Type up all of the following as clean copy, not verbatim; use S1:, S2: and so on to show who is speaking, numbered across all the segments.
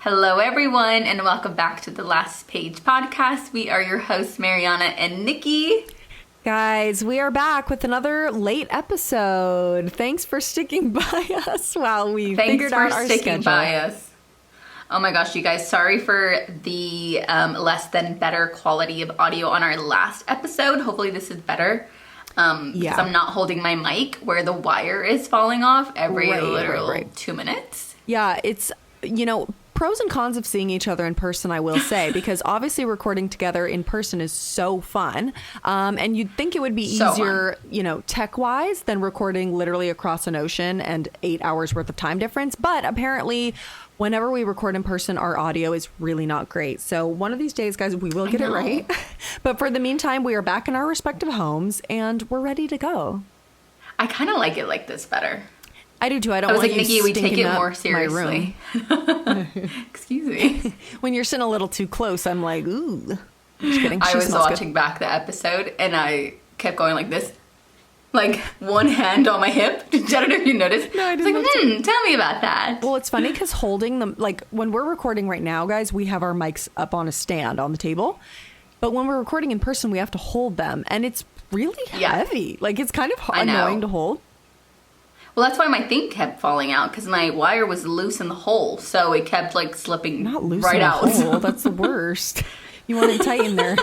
S1: Hello, everyone, and welcome back to the Last Page podcast. We are your hosts, Mariana and Nikki.
S2: Guys, we are back with another late episode. Thanks for sticking by us while we figured out our schedule. Thanks for sticking by us.
S1: Oh my gosh, you guys, sorry for the less than better quality of audio on our last episode. Hopefully this is better. Because I'm not holding my mic where the wire is falling off every literal 2 minutes.
S2: Yeah, it's, pros and cons of seeing each other in person, I will say, because obviously recording together in person is so fun. And you'd think it would be easier, tech-wise than recording literally across an ocean and 8 hours worth of time difference. But apparently, whenever we record in person, our audio is really not great. So one of these days, guys, we will get it right. But for the meantime, we are back in our respective homes and we're ready to go.
S1: I kind of like it like this better.
S2: I do too. I was like,
S1: Nikki, we take it more seriously. Excuse me.
S2: When you're sitting a little too close, I'm like, ooh. Just kidding.
S1: I was watching back the episode and I kept going like this. Like one hand on my hip. I don't know if you noticed.
S2: No, I didn't.
S1: Like, tell me about that.
S2: Well, it's funny because holding them, like when we're recording right now, guys, we have our mics up on a stand on the table. But when we're recording in person, we have to hold them. And it's really heavy. Like it's kind of annoying to hold.
S1: Well, that's why my thing kept falling out because my wire was loose in the hole, so it kept like slipping
S2: Not loose
S1: right
S2: in
S1: out.
S2: The hole. That's the worst. You want it tight in there.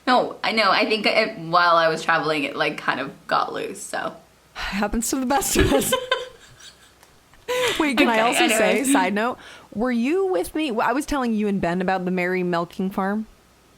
S1: No, I know. I think while I was traveling, it like kind of got loose. So
S2: it happens to the best of us. Wait, can I also say, side note, were you with me? I was telling you and Ben about the Merry Milking Farm,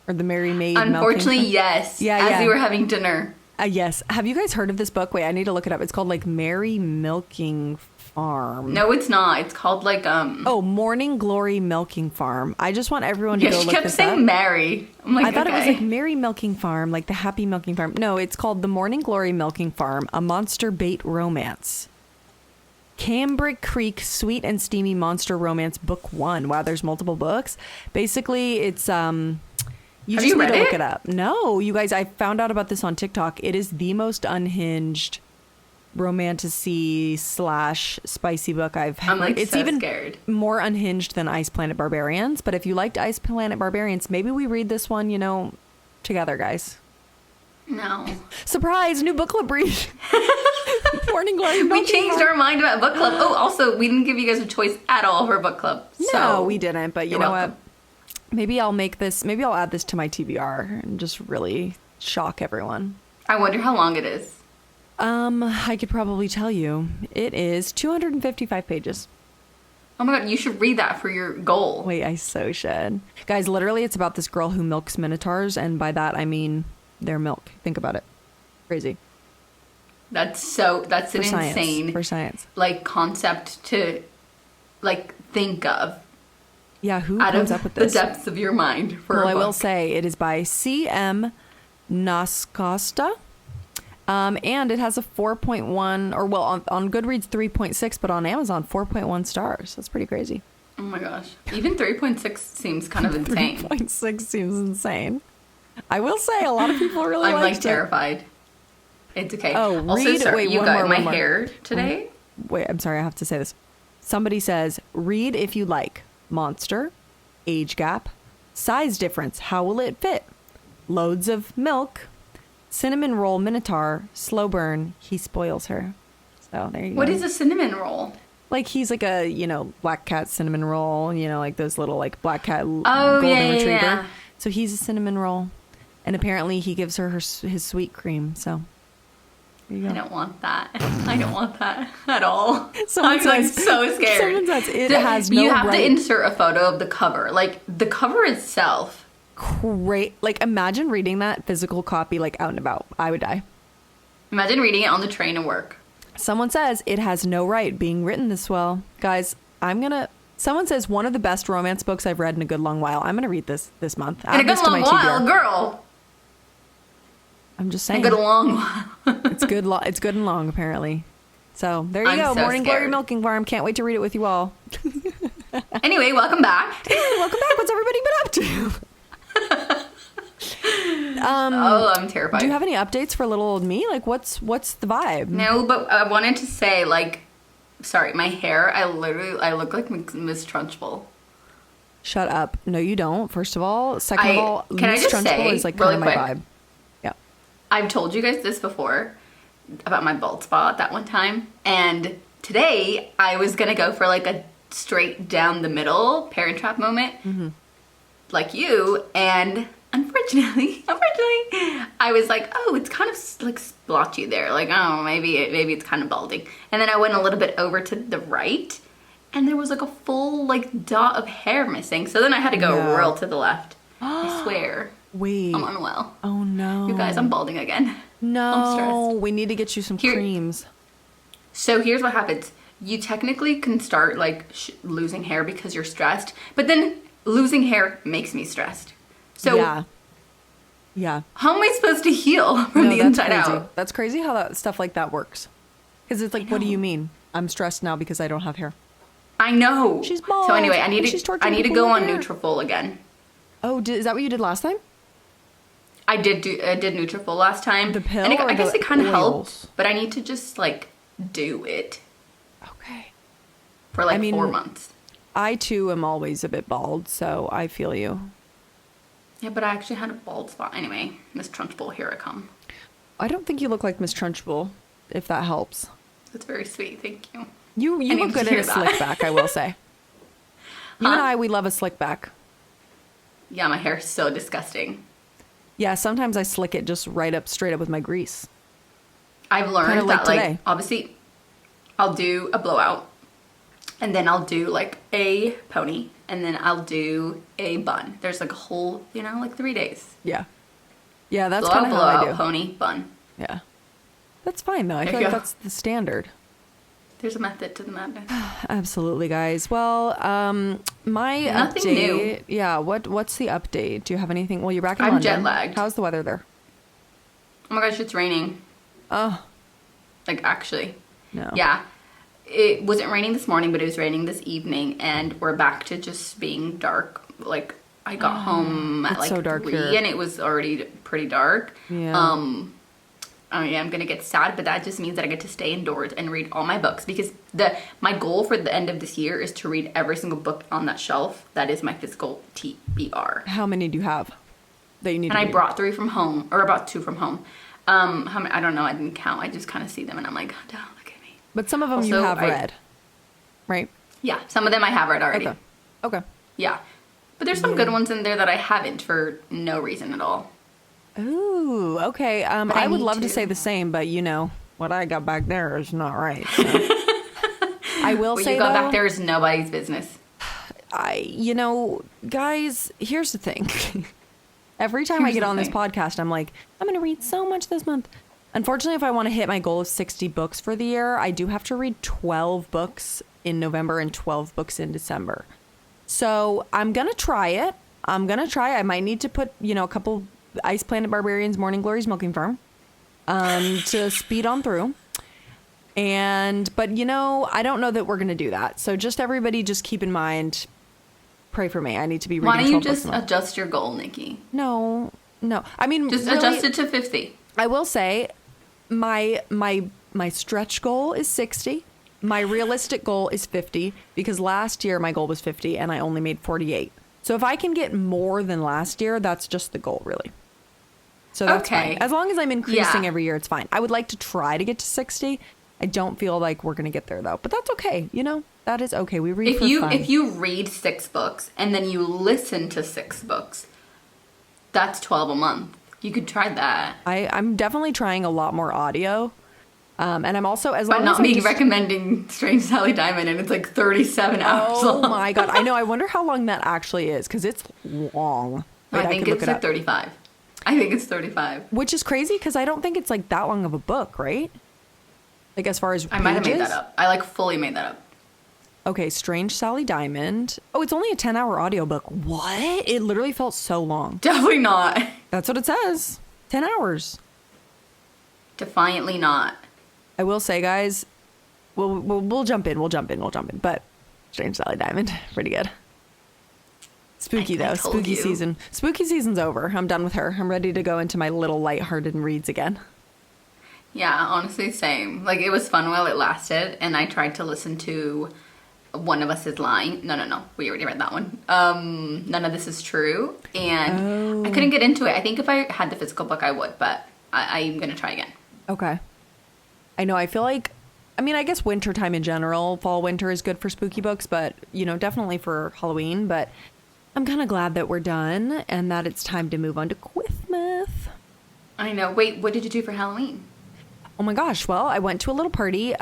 S2: or the Merry Maid.
S1: Unfortunately, yes. As we were having dinner.
S2: Yes. Have you guys heard of this book? Wait, I need to look it up. It's called like Merry Milking Farm.
S1: No, it's not. It's called like
S2: Morning Glory Milking Farm. I just want everyone to go look this up.
S1: She kept saying Mary. I'm like,
S2: I thought it was like Merry Milking Farm, like the Happy Milking Farm. No, it's called The Morning Glory Milking Farm, a monster bait romance. Cambric Creek Sweet and Steamy Monster Romance Book 1. Wow, there's multiple books. Basically, it's You just need to look it up. No, you guys, I found out about this on TikTok. It is the most unhinged romantasy / spicy book I've heard.
S1: I'm like
S2: it's
S1: so
S2: even
S1: scared.
S2: More unhinged than Ice Planet Barbarians. But if you liked Ice Planet Barbarians, maybe we read this one, together, guys.
S1: No.
S2: Surprise, new book club read. Morning Glory.
S1: We changed our mind about book club. Oh, also, we didn't give you guys a choice at all for book club.
S2: No, we didn't. But you know what? Maybe I'll add this to my TBR and just really shock everyone.
S1: I wonder how long it is.
S2: I could probably tell you. It is 255 pages.
S1: Oh my god, you should read that for your goal.
S2: Wait, I so should. Guys, literally it's about this girl who milks minotaurs, and by that I mean their milk. Think about it. Crazy.
S1: That's an insane
S2: for science.
S1: Like concept to like think of.
S2: Yeah, who comes up with this?
S1: The depths of your mind for a book.
S2: I will say it is by C.M. Nascosta. And it has a 4.1, or well, on Goodreads 3.6, but on Amazon 4.1 stars. That's pretty crazy.
S1: Oh my gosh. Even 3.6 seems kind of insane.
S2: 3.6 seems insane. I will say a lot of people really liked it.
S1: I'm like terrified. It's okay.
S2: Oh,
S1: also, you got my hair today.
S2: Wait, I'm sorry. I have to say this. Somebody says, read if you like. Monster, age gap, size difference, how will it fit, loads of milk, cinnamon roll minotaur, slow burn, he spoils her. So there you go.
S1: What is a cinnamon roll?
S2: Like he's like a, black cat cinnamon roll, like those little like black cat golden retriever.
S1: Yeah.
S2: So he's a cinnamon roll. And apparently he gives her his sweet cream. So there you go.
S1: I don't want that. I don't want that at all.
S2: I'm
S1: like so scared.
S2: Someone says it has no
S1: You have
S2: right.
S1: to insert a photo of the cover. Like the cover itself.
S2: Great. Like imagine reading that physical copy like out and about. I would die.
S1: Imagine reading it on the train to work.
S2: Someone says it has no right being written this well. Guys, someone says one of the best romance books I've read in a good long while. I'm going to read this month.
S1: In a good long while, girl.
S2: I'm just saying.
S1: A good long while.
S2: It's good. It's good and long, apparently. So there you go.
S1: So
S2: Morning
S1: scared.
S2: Glory Milking Farm. Can't wait to read it with you all.
S1: Anyway, welcome back.
S2: Welcome back. What's everybody been up to?
S1: I'm terrified.
S2: Do you have any updates for little old me? Like, what's the vibe?
S1: No, but I wanted to say, like, sorry, my hair, I look like Miss Trunchbull.
S2: Shut up. No, you don't. First of all. Second of all,
S1: can I
S2: Miss
S1: just
S2: Trunchbull
S1: say,
S2: is like
S1: really
S2: kind of my
S1: quick,
S2: vibe. Yeah.
S1: I've told you guys this before about my bald spot that one time. And today I was going to go for like a straight down the middle Parent Trap moment, like you. And unfortunately, I was like, oh, it's kind of like splotchy there. Like, oh, maybe it's kind of balding. And then I went a little bit over to the right, and there was like a full like dot of hair missing. So then I had to go real to the left. I swear.
S2: Wait.
S1: I'm unwell.
S2: Oh no.
S1: You guys, I'm balding again.
S2: No.
S1: I'm stressed.
S2: We need to get you some creams.
S1: So here's what happens. You technically can start like losing hair because you're stressed, but then losing hair makes me stressed. So
S2: yeah.
S1: How am I supposed to heal from the inside out?
S2: That's crazy how that stuff like that works. Because it's like, what do you mean? I'm stressed now because I don't have hair.
S1: I know.
S2: She's bald.
S1: So anyway, I need to go on Nutrafol again.
S2: Oh, is that what you did last time?
S1: I did Nutrafol last time.
S2: The pill,
S1: and I guess it kind of
S2: oils?
S1: helped, but I need to just like do it.
S2: Okay.
S1: For like 4 months.
S2: I too am always a bit bald, so I feel you.
S1: Yeah, but I actually had a bald spot. Anyway, Miss Trunchbull, here I come.
S2: I don't think you look like Miss Trunchbull, if that helps.
S1: That's very sweet, thank you.
S2: You look good in a slick back, I will say. You and I, we love a slick back.
S1: Yeah, my hair is so disgusting.
S2: Yeah, sometimes I slick it just straight up with my grease.
S1: I've learned that, like, obviously, I'll do a blowout, and then I'll do, like, a pony, and then I'll do a bun. There's, like, a whole, like 3 days.
S2: Yeah. Yeah, that's kind of how I do.
S1: Pony, bun.
S2: Yeah. That's fine, though. I feel like that's the standard.
S1: There's a method to the madness.
S2: Absolutely, guys. Well, my
S1: Nothing
S2: update.
S1: New.
S2: Yeah, what's the update? Do you have anything? Well, you're back in London.
S1: I'm jet lagged.
S2: How's the weather there?
S1: Oh my gosh, it's raining.
S2: Oh.
S1: Like, actually.
S2: No.
S1: Yeah. It wasn't raining this morning, but it was raining this evening, and we're back to just being dark. Like, I got home at like
S2: so dark
S1: 3,
S2: here.
S1: and it was already pretty dark.
S2: Yeah.
S1: I'm gonna get sad, but that just means that I get to stay indoors and read all my books, because my goal for the end of this year is to read every single book on that shelf. That is my physical TBR.
S2: How many do you have that you need?
S1: And I brought 3 from home, or about 2 from home. How many, I don't know. I didn't count. I just kind of see them, and I'm like, oh, look at me.
S2: But some of them you have read, right?
S1: Yeah, some of them I have read already.
S2: Okay.
S1: Yeah, but there's some good ones in there that I haven't for no reason at all.
S2: Ooh, okay. I would love to say the same, but what I got back there is not right. So. I will say,
S1: what you got back there is nobody's business.
S2: Guys, here's the thing. Every time I get on this podcast, I'm like, I'm going to read so much this month. Unfortunately, if I want to hit my goal of 60 books for the year, I do have to read 12 books in November and 12 books in December. So I'm going to try it. I might need to put, a couple Ice Planet Barbarians, Morning Glories, Milking Farm to speed on through. But I don't know that we're going to do that. So just everybody just keep in mind, pray for me. I need to be reading.
S1: Why don't you just adjust your goal, Nikki?
S2: No. I mean,
S1: just really, adjust it to 50.
S2: I will say my stretch goal is 60. My realistic goal is 50, because last year my goal was 50 and I only made 48. So if I can get more than last year, that's just the goal, really. So that's fine. As long as I'm increasing every year, it's fine. I would like to try to get to 60. I don't feel like we're going to get there, though. But that's okay. That is okay. We read for fun.
S1: If you read 6 books and then you listen to 6 books, that's 12 a month. You could try that.
S2: I'm definitely trying a lot more audio. And I'm also,
S1: recommending Strange Sally Diamond, and it's like 37 hours long.
S2: Oh my God. I know. I wonder how long that actually is, because it's long.
S1: I think it's like 35. I think it's 35.
S2: Which is crazy, because I don't think it's like that long of a book, right? Like, as far as
S1: I might have made that up. I fully made that up.
S2: Okay, Strange Sally Diamond. Oh, it's only a 10-hour audiobook. What? It literally felt so long.
S1: Definitely not.
S2: That's what it says. 10 hours.
S1: Defiantly not.
S2: I will say, guys, we'll jump in. But Strange Sally Diamond, pretty good. Spooky, though. Spooky season. Spooky season's over. I'm done with her. I'm ready to go into my little lighthearted reads again.
S1: Yeah, honestly, same. Like, it was fun while it lasted, and I tried to listen to One of Us is Lying. No. We already read that one. None of This Is True. And I couldn't get into it. I think if I had the physical book, I would, but I'm going to try again.
S2: Okay. I know. I feel like, I mean, I guess wintertime in general, fall, winter is good for spooky books, but, you know, definitely for Halloween. But I'm kind of glad that we're done and that it's time to move on to Christmas.
S1: I know. Wait, what did you do for Halloween?
S2: Oh my gosh. Well, I went to a little party.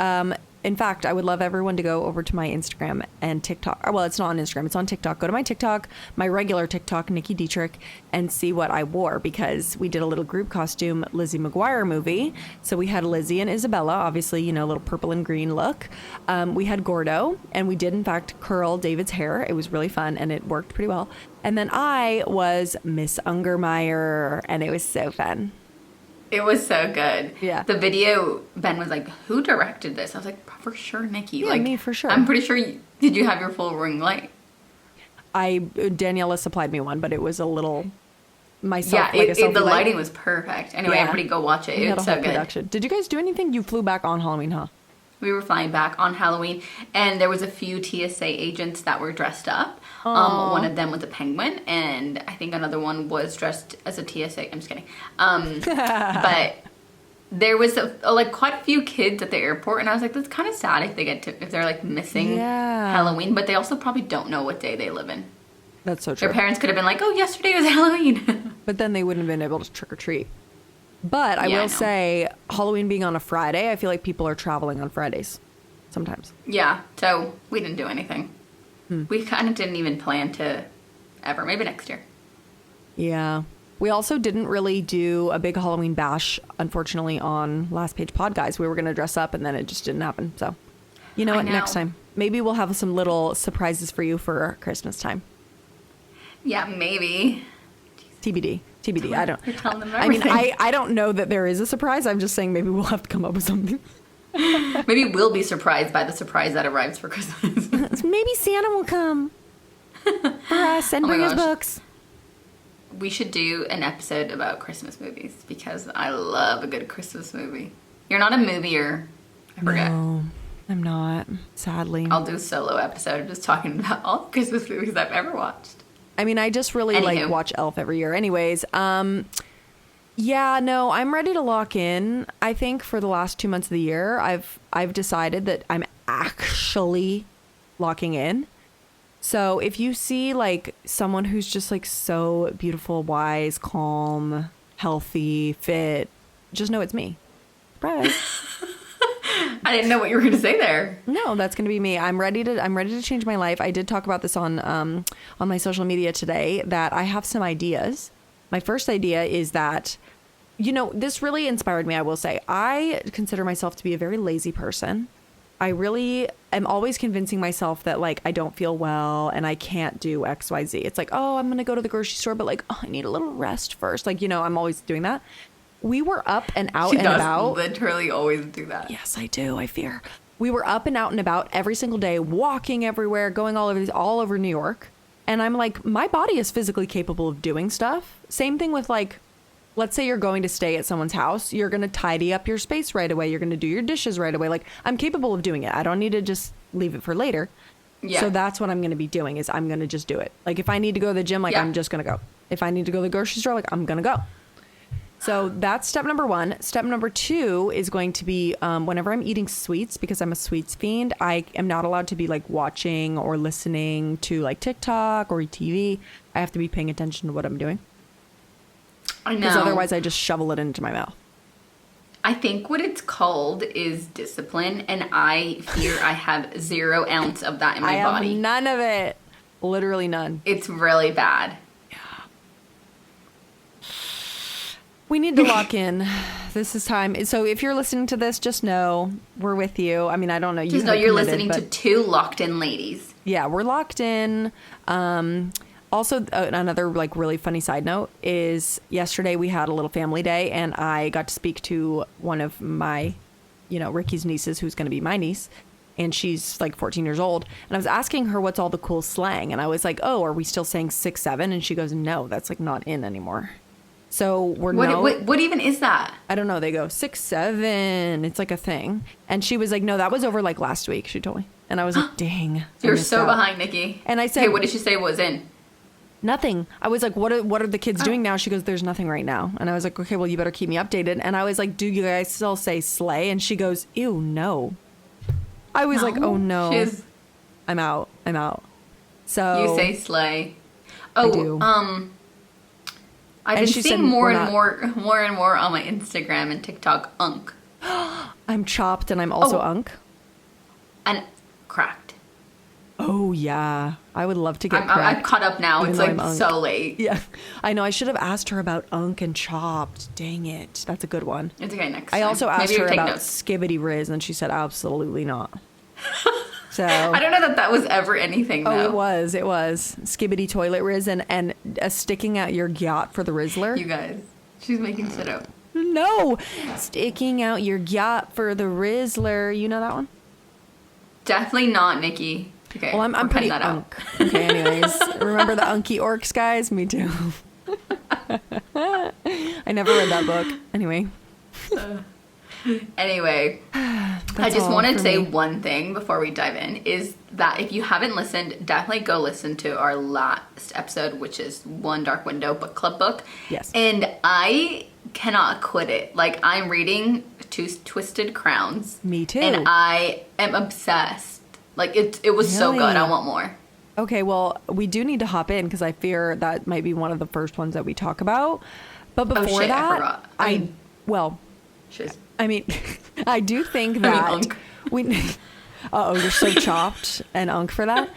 S2: In fact, I would love everyone to go over to my Instagram and TikTok. Well, it's not on Instagram. It's on TikTok. Go to my TikTok, my regular TikTok, Niki Dietrich, and see what I wore because we did a little group costume Lizzie McGuire movie. So we had Lizzie and Isabella, obviously, you know, a little purple and green look. We had Gordo, and we did, in fact, curl David's hair. It was really fun, and it worked pretty well. And then I was Miss Ungermeyer, and it was so fun.
S1: It was so good.
S2: Yeah.
S1: The video, Ben was like, who directed this? I was like, for sure, Niki.
S2: Yeah,
S1: like,
S2: me for sure.
S1: I'm pretty sure, did you have your full ring light?
S2: Daniela supplied me one, but it was a little,
S1: Yeah, the lighting was perfect. Anyway, everybody go watch it. It was so good.
S2: Production. Did you guys do anything? You flew back on Halloween, huh?
S1: We were flying back on Halloween, and there was a few TSA agents that were dressed up. One of them was a penguin, and I think another one was dressed as a TSA. I'm just kidding. But there was like quite a few kids at the airport, and I was like, that's kind of sad if they're like missing Halloween, but they also probably don't know what day they live in.
S2: That's so true.
S1: Their parents could have been like, oh, yesterday was Halloween.
S2: But then they wouldn't have been able to trick or treat. But I will say, Halloween being on a Friday, I feel like people are traveling on Fridays sometimes.
S1: Yeah, so we didn't do anything. We kind of didn't even plan to ever. Maybe next year.
S2: Yeah. We also didn't really do a big Halloween bash, unfortunately, on Last Page Pod, guys. We were going to dress up, and then it just didn't happen. So, you know what? Next time. Maybe we'll have some little surprises for you for Christmas time.
S1: Yeah, maybe.
S2: TBD. I don't.
S1: You're telling them
S2: everything.
S1: I mean,
S2: I don't know that there is a surprise. I'm just saying maybe we'll have to come up with something.
S1: Maybe we'll be surprised by the surprise that arrives for Christmas.
S2: Maybe Santa will come for us and bring us books.
S1: We should do an episode about Christmas movies because I love a good Christmas movie. You're not a movier. I forget.
S2: No, I'm not. Sadly.
S1: I'll do a solo episode just talking about all the Christmas movies I've ever watched.
S2: I mean, I just really like watch Elf every year. Anyways, yeah, no, I'm ready to lock in. I think for the last 2 months of the year, I've decided that I'm actually locking in. So if you see like someone who's just like so beautiful, wise, calm, healthy, fit, just know it's me. Surprise.
S1: I didn't know what you were going to say there.
S2: No, that's going to be me. I'm ready to change my life. I did talk about this on my social media today that I have some ideas. My first idea is that, you know, this really inspired me, I will say. I consider myself to be a very lazy person. I really am always convincing myself that, like, I don't feel well and I can't do X, Y, Z. It's like, oh, I'm going to go to the grocery store, but, like, oh, I need a little rest first. Like, you know, I'm always doing that. We were up and out and about.
S1: She does literally always do that.
S2: Yes, I do. I fear. We were up and out and about every single day, walking everywhere, going all over New York. And I'm like, my body is physically capable of doing stuff. Same thing with, like, let's say you're going to stay at someone's house. You're going to tidy up your space right away. You're going to do your dishes right away. Like, I'm capable of doing it. I don't need to just leave it for later. Yeah. So that's what I'm going to be doing is I'm going to just do it. Like, if I need to go to the gym, like, I'm just going to go. If I need to go to the grocery store, like, I'm going to go. So that's step number 1. Step number 2 is going to be whenever I'm eating sweets, because I'm a sweets fiend, I am not allowed to be like watching or listening to like TikTok or TV. I have to be paying attention to what I'm doing.
S1: I know.
S2: Because otherwise I just shovel it into my mouth.
S1: I think what it's called is discipline, and I fear I have 0 ounce of that in my body.
S2: I have none of it. Literally none.
S1: It's really bad.
S2: We need to lock in. This is time. So if you're listening to this, just know we're with you. I mean, I don't know.
S1: Just know you're listening to 2 locked in ladies.
S2: Yeah, we're locked in. Also, another like really funny side note is yesterday we had a little family day and I got to speak to one of my, you know, Ricky's nieces, who's going to be my niece. And she's like 14 years old. And I was asking her what's all the cool slang. And I was like, oh, are we still saying 6, 7? And she goes, no, that's like not in anymore. So we're
S1: what even is that?
S2: I don't know. They go 6, 7. It's like a thing. And she was like, no, that was over like last week. She told me. And I was like, dang.
S1: You're so behind, Nikki.
S2: And I said,
S1: hey, what did she say was in?
S2: Nothing. I was like, what are the kids doing now? She goes, there's nothing right now. And I was like, okay, well, you better keep me updated. And I was like, do you guys still say slay? And she goes, ew, no. I was like, oh no. I'm out. So
S1: you say slay. Oh,
S2: I do.
S1: I've been seeing more and more on my Instagram and TikTok, unk.
S2: I'm chopped and I'm also unk.
S1: And cracked.
S2: Oh, yeah. I would love to get cracked.
S1: I'm caught up now. It's like so late.
S2: Yeah. I know. I should have asked her about unk and chopped. Dang it. That's a good one.
S1: It's okay next time.
S2: I also asked her about Skibbity Riz and she said absolutely not. So
S1: I don't know that was ever anything, though.
S2: Oh, it was. Skibbity Toilet Riz and sticking out your gyat for the Rizzler.
S1: You guys. She's making shit up.
S2: No. Sticking out your gyat for the Rizzler. You know that one?
S1: Definitely not, Nikki. Okay,
S2: well, I'm pretty
S1: that
S2: unk. Okay, anyways. Remember the Unky Orcs, guys? Me too. I never read that book. Anyway.
S1: Anyway, I just wanted to say one thing before we dive in, is that if you haven't listened, definitely go listen to our last episode, which is One Dark Window book club book.
S2: Yes.
S1: And I cannot quit it. Like, I'm reading Two Twisted Crowns.
S2: Me too.
S1: And I am obsessed. Like, it was so good. I want more. Okay,
S2: well, we do need to hop in because I fear that might be one of the first ones that we talk about. But before that, I do think that you're so chopped and unk for that.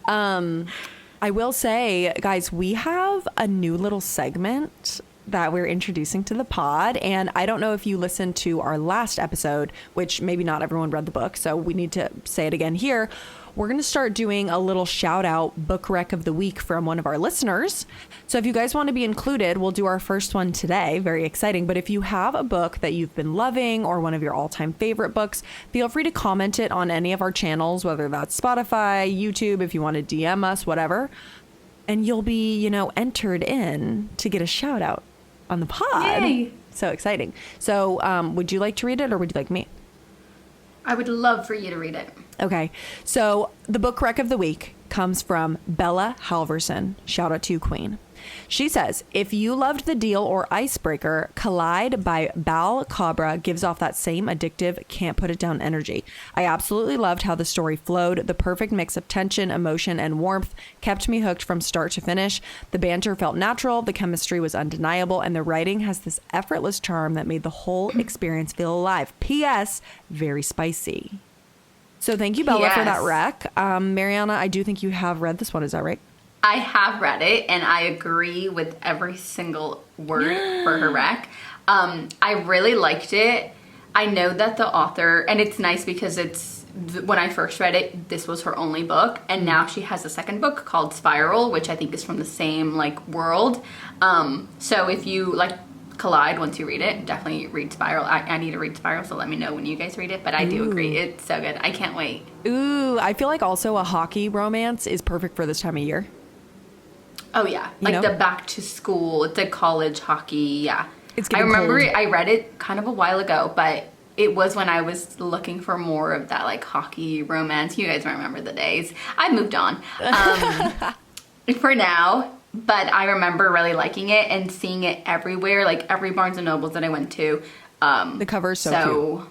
S2: I will say, guys, we have a new little segment that we're introducing to the pod, and I don't know if you listened to our last episode, which maybe not everyone read the book, so we need to say it again here. We're going to start doing a little shout out book rec of the week from one of our listeners. So if you guys want to be included, we'll do our first one today. Very exciting. But if you have a book that you've been loving or one of your all-time favorite books, feel free to comment it on any of our channels, whether that's Spotify, YouTube, if you want to DM us, whatever. And you'll be, entered in to get a shout out on the pod.
S1: Yay.
S2: So exciting. So would you like to read it or would you like me?
S1: I would love for you to read it.
S2: Okay, so the book rec of the week comes from Bella Halverson. Shout out to you, Queen. She says, if you loved The Deal or Icebreaker, Collide by Bal Cabra gives off that same addictive, can't put it down energy. I absolutely loved how the story flowed. The perfect mix of tension, emotion, and warmth kept me hooked from start to finish. The banter felt natural, the chemistry was undeniable, and the writing has this effortless charm that made the whole experience feel alive. P.S. Very spicy. So thank you, Bella, for that rec. Mariana, I do think you have read this one. Is that right?
S1: I have read it, and I agree with every single word for her rec. I really liked it. I know that the author, and it's nice because when I first read it, this was her only book, and now she has a second book called Spiral, which I think is from the same world. So if you Collide, once you read it, definitely read Spiral. I need to read Spiral, so let me know when you guys read it. But I do agree, it's so good. I can't wait.
S2: Ooh, I feel like also a hockey romance is perfect for this time of year.
S1: Oh yeah, the back to school, the college hockey. Yeah,
S2: I remember
S1: I read it kind of a while ago, but it was when I was looking for more of that hockey romance. You guys remember the days. I moved on for now. But I remember really liking it and seeing it everywhere, every Barnes & Nobles that I went to.
S2: The cover is so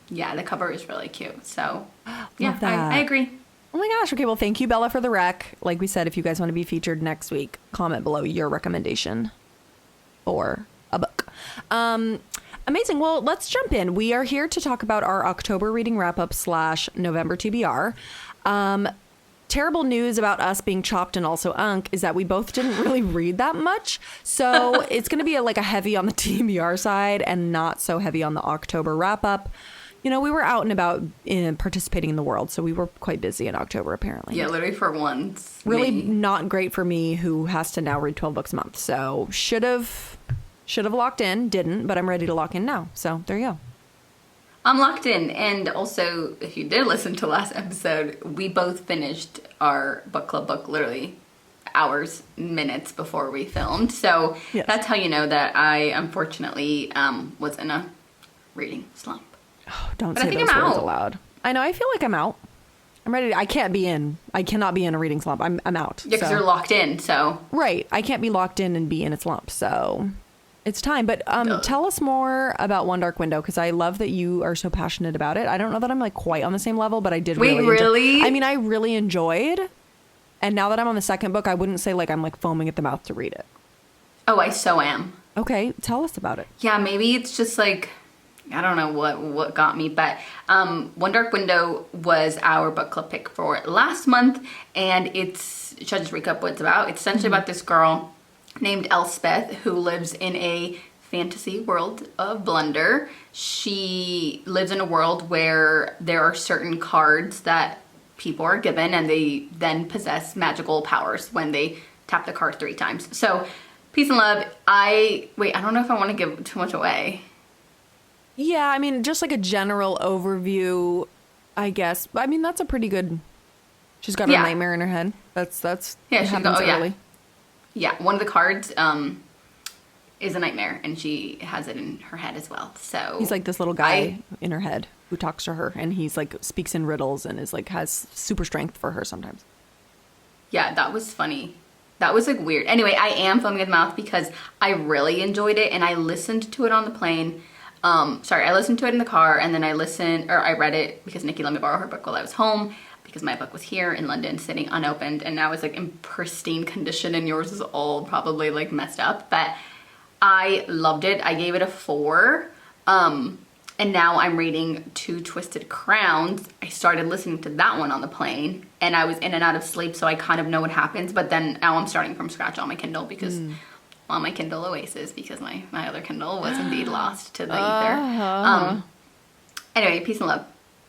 S2: cute.
S1: Yeah, the cover is really cute. So, yeah, I agree.
S2: Oh my gosh. Okay, well, thank you, Bella, for the rec. Like we said, if you guys want to be featured next week, comment below your recommendation for a book. Amazing. Well, let's jump in. We are here to talk about our October reading wrap-up / November TBR. Terrible news about us being chopped and also unk is that we both didn't really read that much. So it's going to be a heavy on the TBR side and not so heavy on the October wrap up. We were out and about participating in the world. So we were quite busy in October, apparently.
S1: Yeah, literally for once.
S2: Really not great for me, who has to now read 12 books a month. So should have locked in, didn't, but I'm ready to lock in now. So there you go.
S1: I'm locked in, and also, if you did listen to last episode, we both finished our book club book literally hours, minutes before we filmed. So
S2: yes.
S1: That's how you know that I unfortunately was in a reading slump.
S2: Oh, don't say those words aloud. I know. I feel like I'm out. I'm ready. I cannot be in a reading slump. I'm out.
S1: Yeah, because you're locked in. So
S2: right. I can't be locked in and be in a slump. So it's time. But tell us more about One Dark Window, because I love that you are so passionate about it. I don't know that I'm like quite on the same level, but I did
S1: really.
S2: I mean, I really enjoyed. And now that I'm on the second book, I wouldn't say like I'm like foaming at the mouth to read it.
S1: Oh, I so am.
S2: Okay, tell us about it.
S1: Yeah, maybe it's just like, I don't know what got me, but One Dark Window was our book club pick for last month, and should I just recap what it's about? It's essentially about this girl named Elspeth who lives in a fantasy world of Blunder. She lives in a world where there are certain cards that people are given, and they then possess magical powers when they tap the card 3 times. So, peace and love. I don't know if I want to give too much away.
S2: Yeah, I mean, just like a general overview, I guess. I mean, that's a pretty good. She's got a nightmare in her head. That's
S1: yeah. Yeah, one of the cards is a nightmare, and she has it in her head as well. So
S2: he's like this little guy in her head who talks to her, and he's like speaks in riddles and is like has super strength for her sometimes.
S1: Yeah, that was funny. That was like weird. Anyway, I am foaming at the mouth because I really enjoyed it, and I listened to it on the plane. I listened to it in the car, and then I read it because Niki let me borrow her book while I was home, because my book was here in London sitting unopened, and now it's like in pristine condition, and yours is all probably like messed up. But I loved it. I gave it a 4. And now I'm reading Two Twisted Crowns. I started listening to that one on the plane, and I was in and out of sleep, so I kind of know what happens. But then now I'm starting from scratch on my Kindle because on my Kindle Oasis, because my other Kindle was indeed lost to the ether. Anyway, peace and love.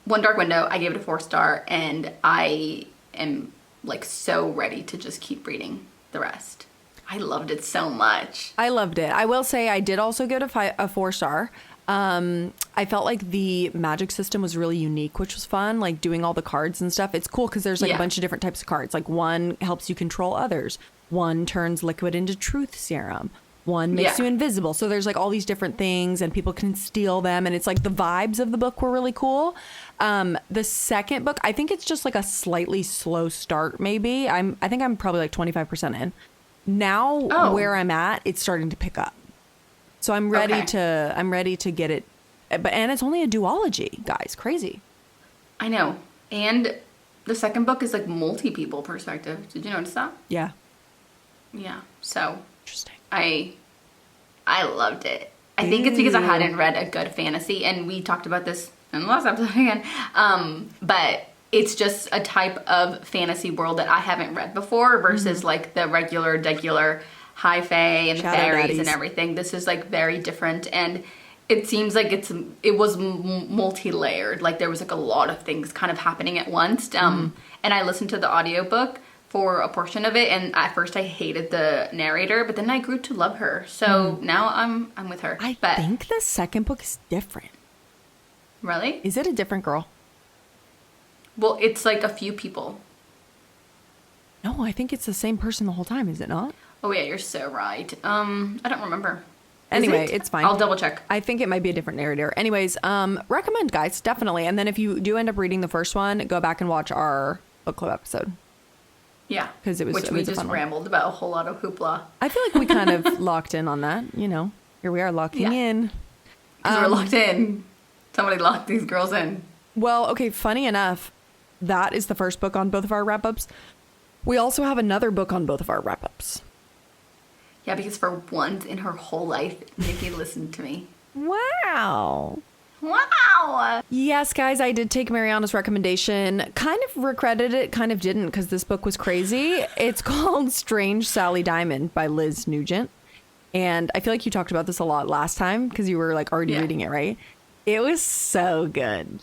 S1: One Dark Window, I gave it a 4-star, and I am like so ready to just keep reading the rest. I loved it so much.
S2: I loved it. I will say I did also give it a 4-star. I felt like the magic system was really unique, which was fun, like doing all the cards and stuff. It's cool because there's like a bunch of different types of cards. Like one helps you control others. One turns liquid into truth serum. One makes you invisible. So there's like all these different things, and people can steal them. And it's like the vibes of the book were really cool. The second book, I think it's just like a slightly slow start, maybe. I think I'm probably like 25% in. Now where I'm at, it's starting to pick up. So I'm ready to get it. And it's only a duology, guys. Crazy.
S1: I know. And the second book is like multi-people perspective. Did you notice that?
S2: Yeah.
S1: Yeah. So
S2: interesting.
S1: I loved it. I think it's because I hadn't read a good fantasy, and we talked about this in the last episode again. But it's just a type of fantasy world that I haven't read before versus like the regular high fae and
S2: Shadow
S1: fairies
S2: daddies.
S1: and everything. This is like very different, and it seems like it was multi-layered. Like there was like a lot of things kind of happening at once. And I listened to the audiobook for a portion of it, and at first I hated the narrator, but then I grew to love her. So now I'm with her.
S2: I think the second book is different.
S1: Really?
S2: Is it a different girl?
S1: Well, it's like a few people.
S2: No, I think it's the same person the whole time, is it not?
S1: Oh yeah, you're so right. I don't remember.
S2: Anyway, it's fine.
S1: I'll double check.
S2: I think it might be a different narrator. Anyways, recommend, guys, definitely. And then if you do end up reading the first one, go back and watch our book club episode.
S1: Yeah,
S2: because
S1: we just rambled about a whole lot of hoopla.
S2: I feel like we kind of locked in on that. You know, here we are locking in.
S1: Because we're locked in. Somebody locked these girls in.
S2: Well, okay. Funny enough, that is the first book on both of our wrap ups. We also have another book on both of our wrap ups.
S1: Yeah, because for once in her whole life, Niki listened to me.
S2: Wow.
S1: Wow.
S2: Yes, guys, I did take Mariana's recommendation. Kind of regretted it, kind of didn't, because this book was crazy. It's called Strange Sally Diamond by Liz Nugent. And I feel like you talked about this a lot last time because you were like already reading it, right? It was so good.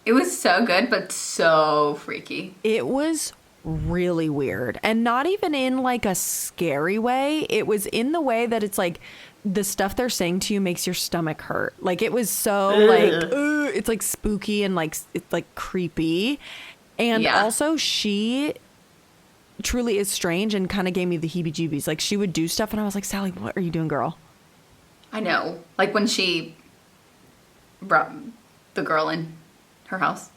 S1: It was so good, but so freaky.
S2: It was really weird, and not even in like a scary way. It was in the way that it's like the stuff they're saying to you makes your stomach hurt. Like it was so it's like spooky and like it's like creepy. And also she truly is strange and kind of gave me the heebie-jeebies. Like, she would do stuff and I was like, Sally, what are you doing, girl?
S1: I know. Like when she brought the girl in her house.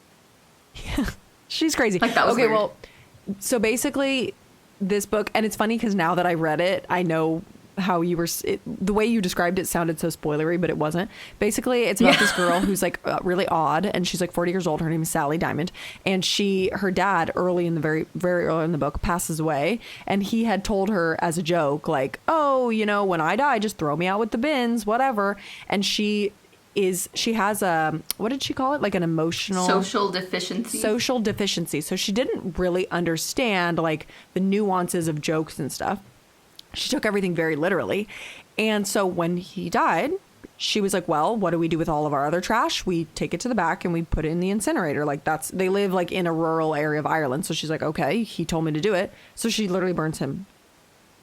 S2: Yeah. She's crazy.
S1: Like, that was weird.
S2: Well, so basically this book, and it's funny because now that I read it, I know how you were, the way you described it sounded so spoilery, but it wasn't. Basically, it's about this girl who's like really odd, and she's like 40 years old. Her name is Sally Diamond, and her dad, very early in the book, passes away, and he had told her as a joke, like, oh, you know, when I die, just throw me out with the bins, whatever. And she has a, what did she call it? Like an emotional
S1: social deficiency.
S2: So she didn't really understand like the nuances of jokes and stuff. She took everything very literally. And so when he died, she was like, well, what do we do with all of our other trash? We take it to the back and we put it in the incinerator. Like, they live like in a rural area of Ireland. So she's like, okay, he told me to do it. So she literally burns him.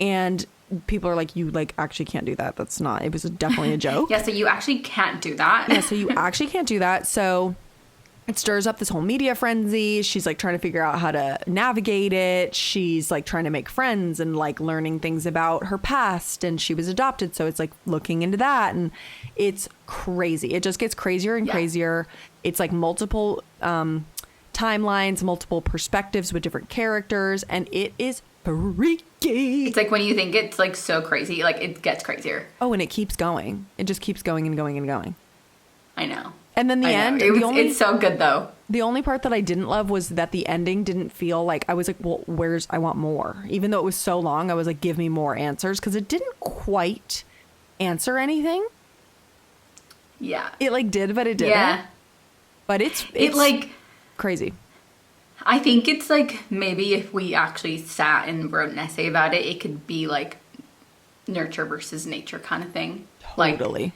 S2: And people are like, you like actually can't do that. It was definitely a joke.
S1: Yeah. So you actually can't do that.
S2: Yeah. So you actually can't do that. So it stirs up this whole media frenzy. She's like trying to figure out how to navigate it. She's like trying to make friends and like learning things about her past. And she was adopted. So it's like looking into that. And it's crazy. It just gets crazier and crazier. It's like multiple timelines, multiple perspectives with different characters. And it is freaky.
S1: It's like when you think it's like so crazy, like it gets crazier.
S2: Oh, and it keeps going. It just keeps going and going and going.
S1: I know.
S2: And then
S1: it's so good though.
S2: The only part that I didn't love was that the ending didn't feel like, I was like, well, I want more. Even though it was so long, I was like, give me more answers, because it didn't quite answer anything.
S1: Yeah.
S2: It like did, but it didn't. Yeah. But it's
S1: like
S2: crazy.
S1: I think it's like maybe if we actually sat and wrote an essay about it, it could be like nurture versus nature kind of thing.
S2: Totally.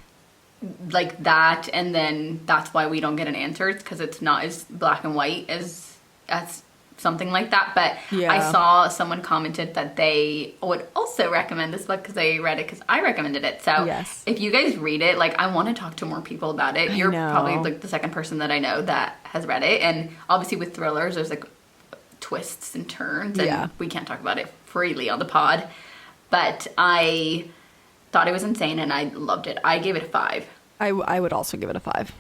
S1: Like that, and then that's why we don't get an answer, because it's not as black and white as something like that. But yeah. I saw someone commented that they would also recommend this book because they read it because I recommended it. So
S2: yes.
S1: If you guys read it, like, I want to talk to more people about it. You're probably like the second person that I know that has read it. And obviously with thrillers, there's like twists and turns, and we can't talk about it freely on the pod. But I thought it was insane, and I loved it. I gave it a 5.
S2: I would also give it a 5.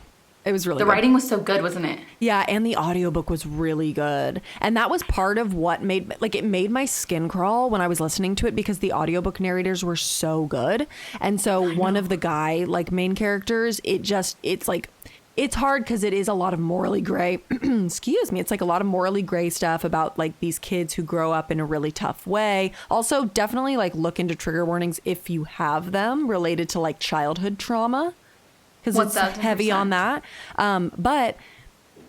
S2: It was really
S1: good. The writing was so good, wasn't it?
S2: Yeah, and the audiobook was really good. And that was part of what it made my skin crawl when I was listening to it, because the audiobook narrators were so good. And so one of the main characters, it's like, it's hard because it is a lot of morally gray. Excuse me. It's like a lot of morally gray stuff about like these kids who grow up in a really tough way. Also, definitely like look into trigger warnings if you have them related to like childhood trauma, because it's heavy on that. But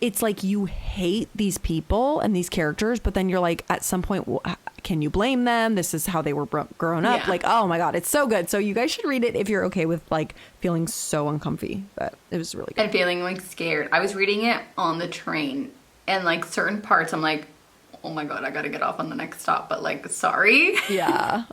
S2: it's like you hate these people and these characters, but then you're like, at some point, can you blame them? This is how they were grown up. Yeah. Like, oh my God, it's so good. So you guys should read it if you're okay with like feeling so uncomfy. But it was really good.
S1: And feeling like scared. I was reading it on the train, and like certain parts I'm like, oh my God, I gotta get off on the next stop. But like, sorry.
S2: Yeah.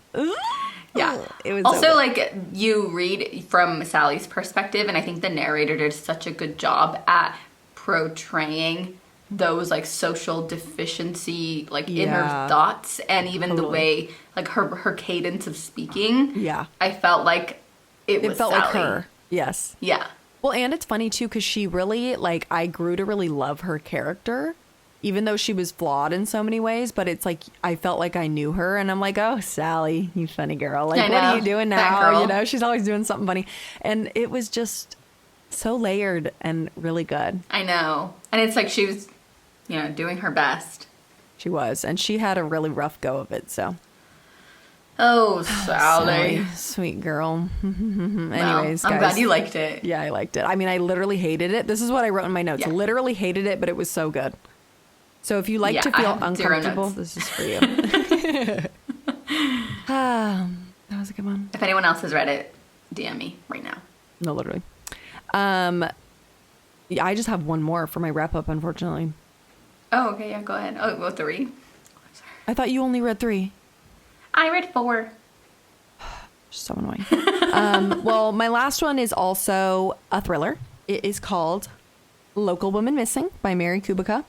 S1: Yeah.
S2: It was
S1: also like you read from Sally's perspective, and I think the narrator did such a good job at portraying those like social deficiency, like inner thoughts, and even the way like her cadence of speaking.
S2: Yeah.
S1: I felt like it felt Sally.
S2: Like her. Yes.
S1: Yeah.
S2: Well, and it's funny too, because she really I grew to really love her character, even though she was flawed in so many ways. But it's like I felt like I knew her, and I'm like, oh, Sally, you funny girl. Like, what are you doing now? You know, she's always doing something funny, and it was just so layered and really good.
S1: I know. And it's like she was, doing her best.
S2: She was. And she had a really rough go of it, so.
S1: Oh, Sally.
S2: Sweet girl.
S1: Anyways, I'm glad you liked it.
S2: Yeah, I liked it. I mean, I literally hated it. This is what I wrote in my notes. Yeah. Literally hated it, but it was so good. So if you like to feel uncomfortable, this is for you. That was a good one.
S1: If anyone else has read it, DM me right now.
S2: No, literally. Yeah, I just have one more for my wrap up, unfortunately.
S1: Oh, okay, yeah, go ahead. Oh, well, 3. Oh,
S2: sorry. I thought you only read 3.
S1: I read 4.
S2: So annoying. Well, my last one is also a thriller. It is called Local Woman Missing by Mary Kubica.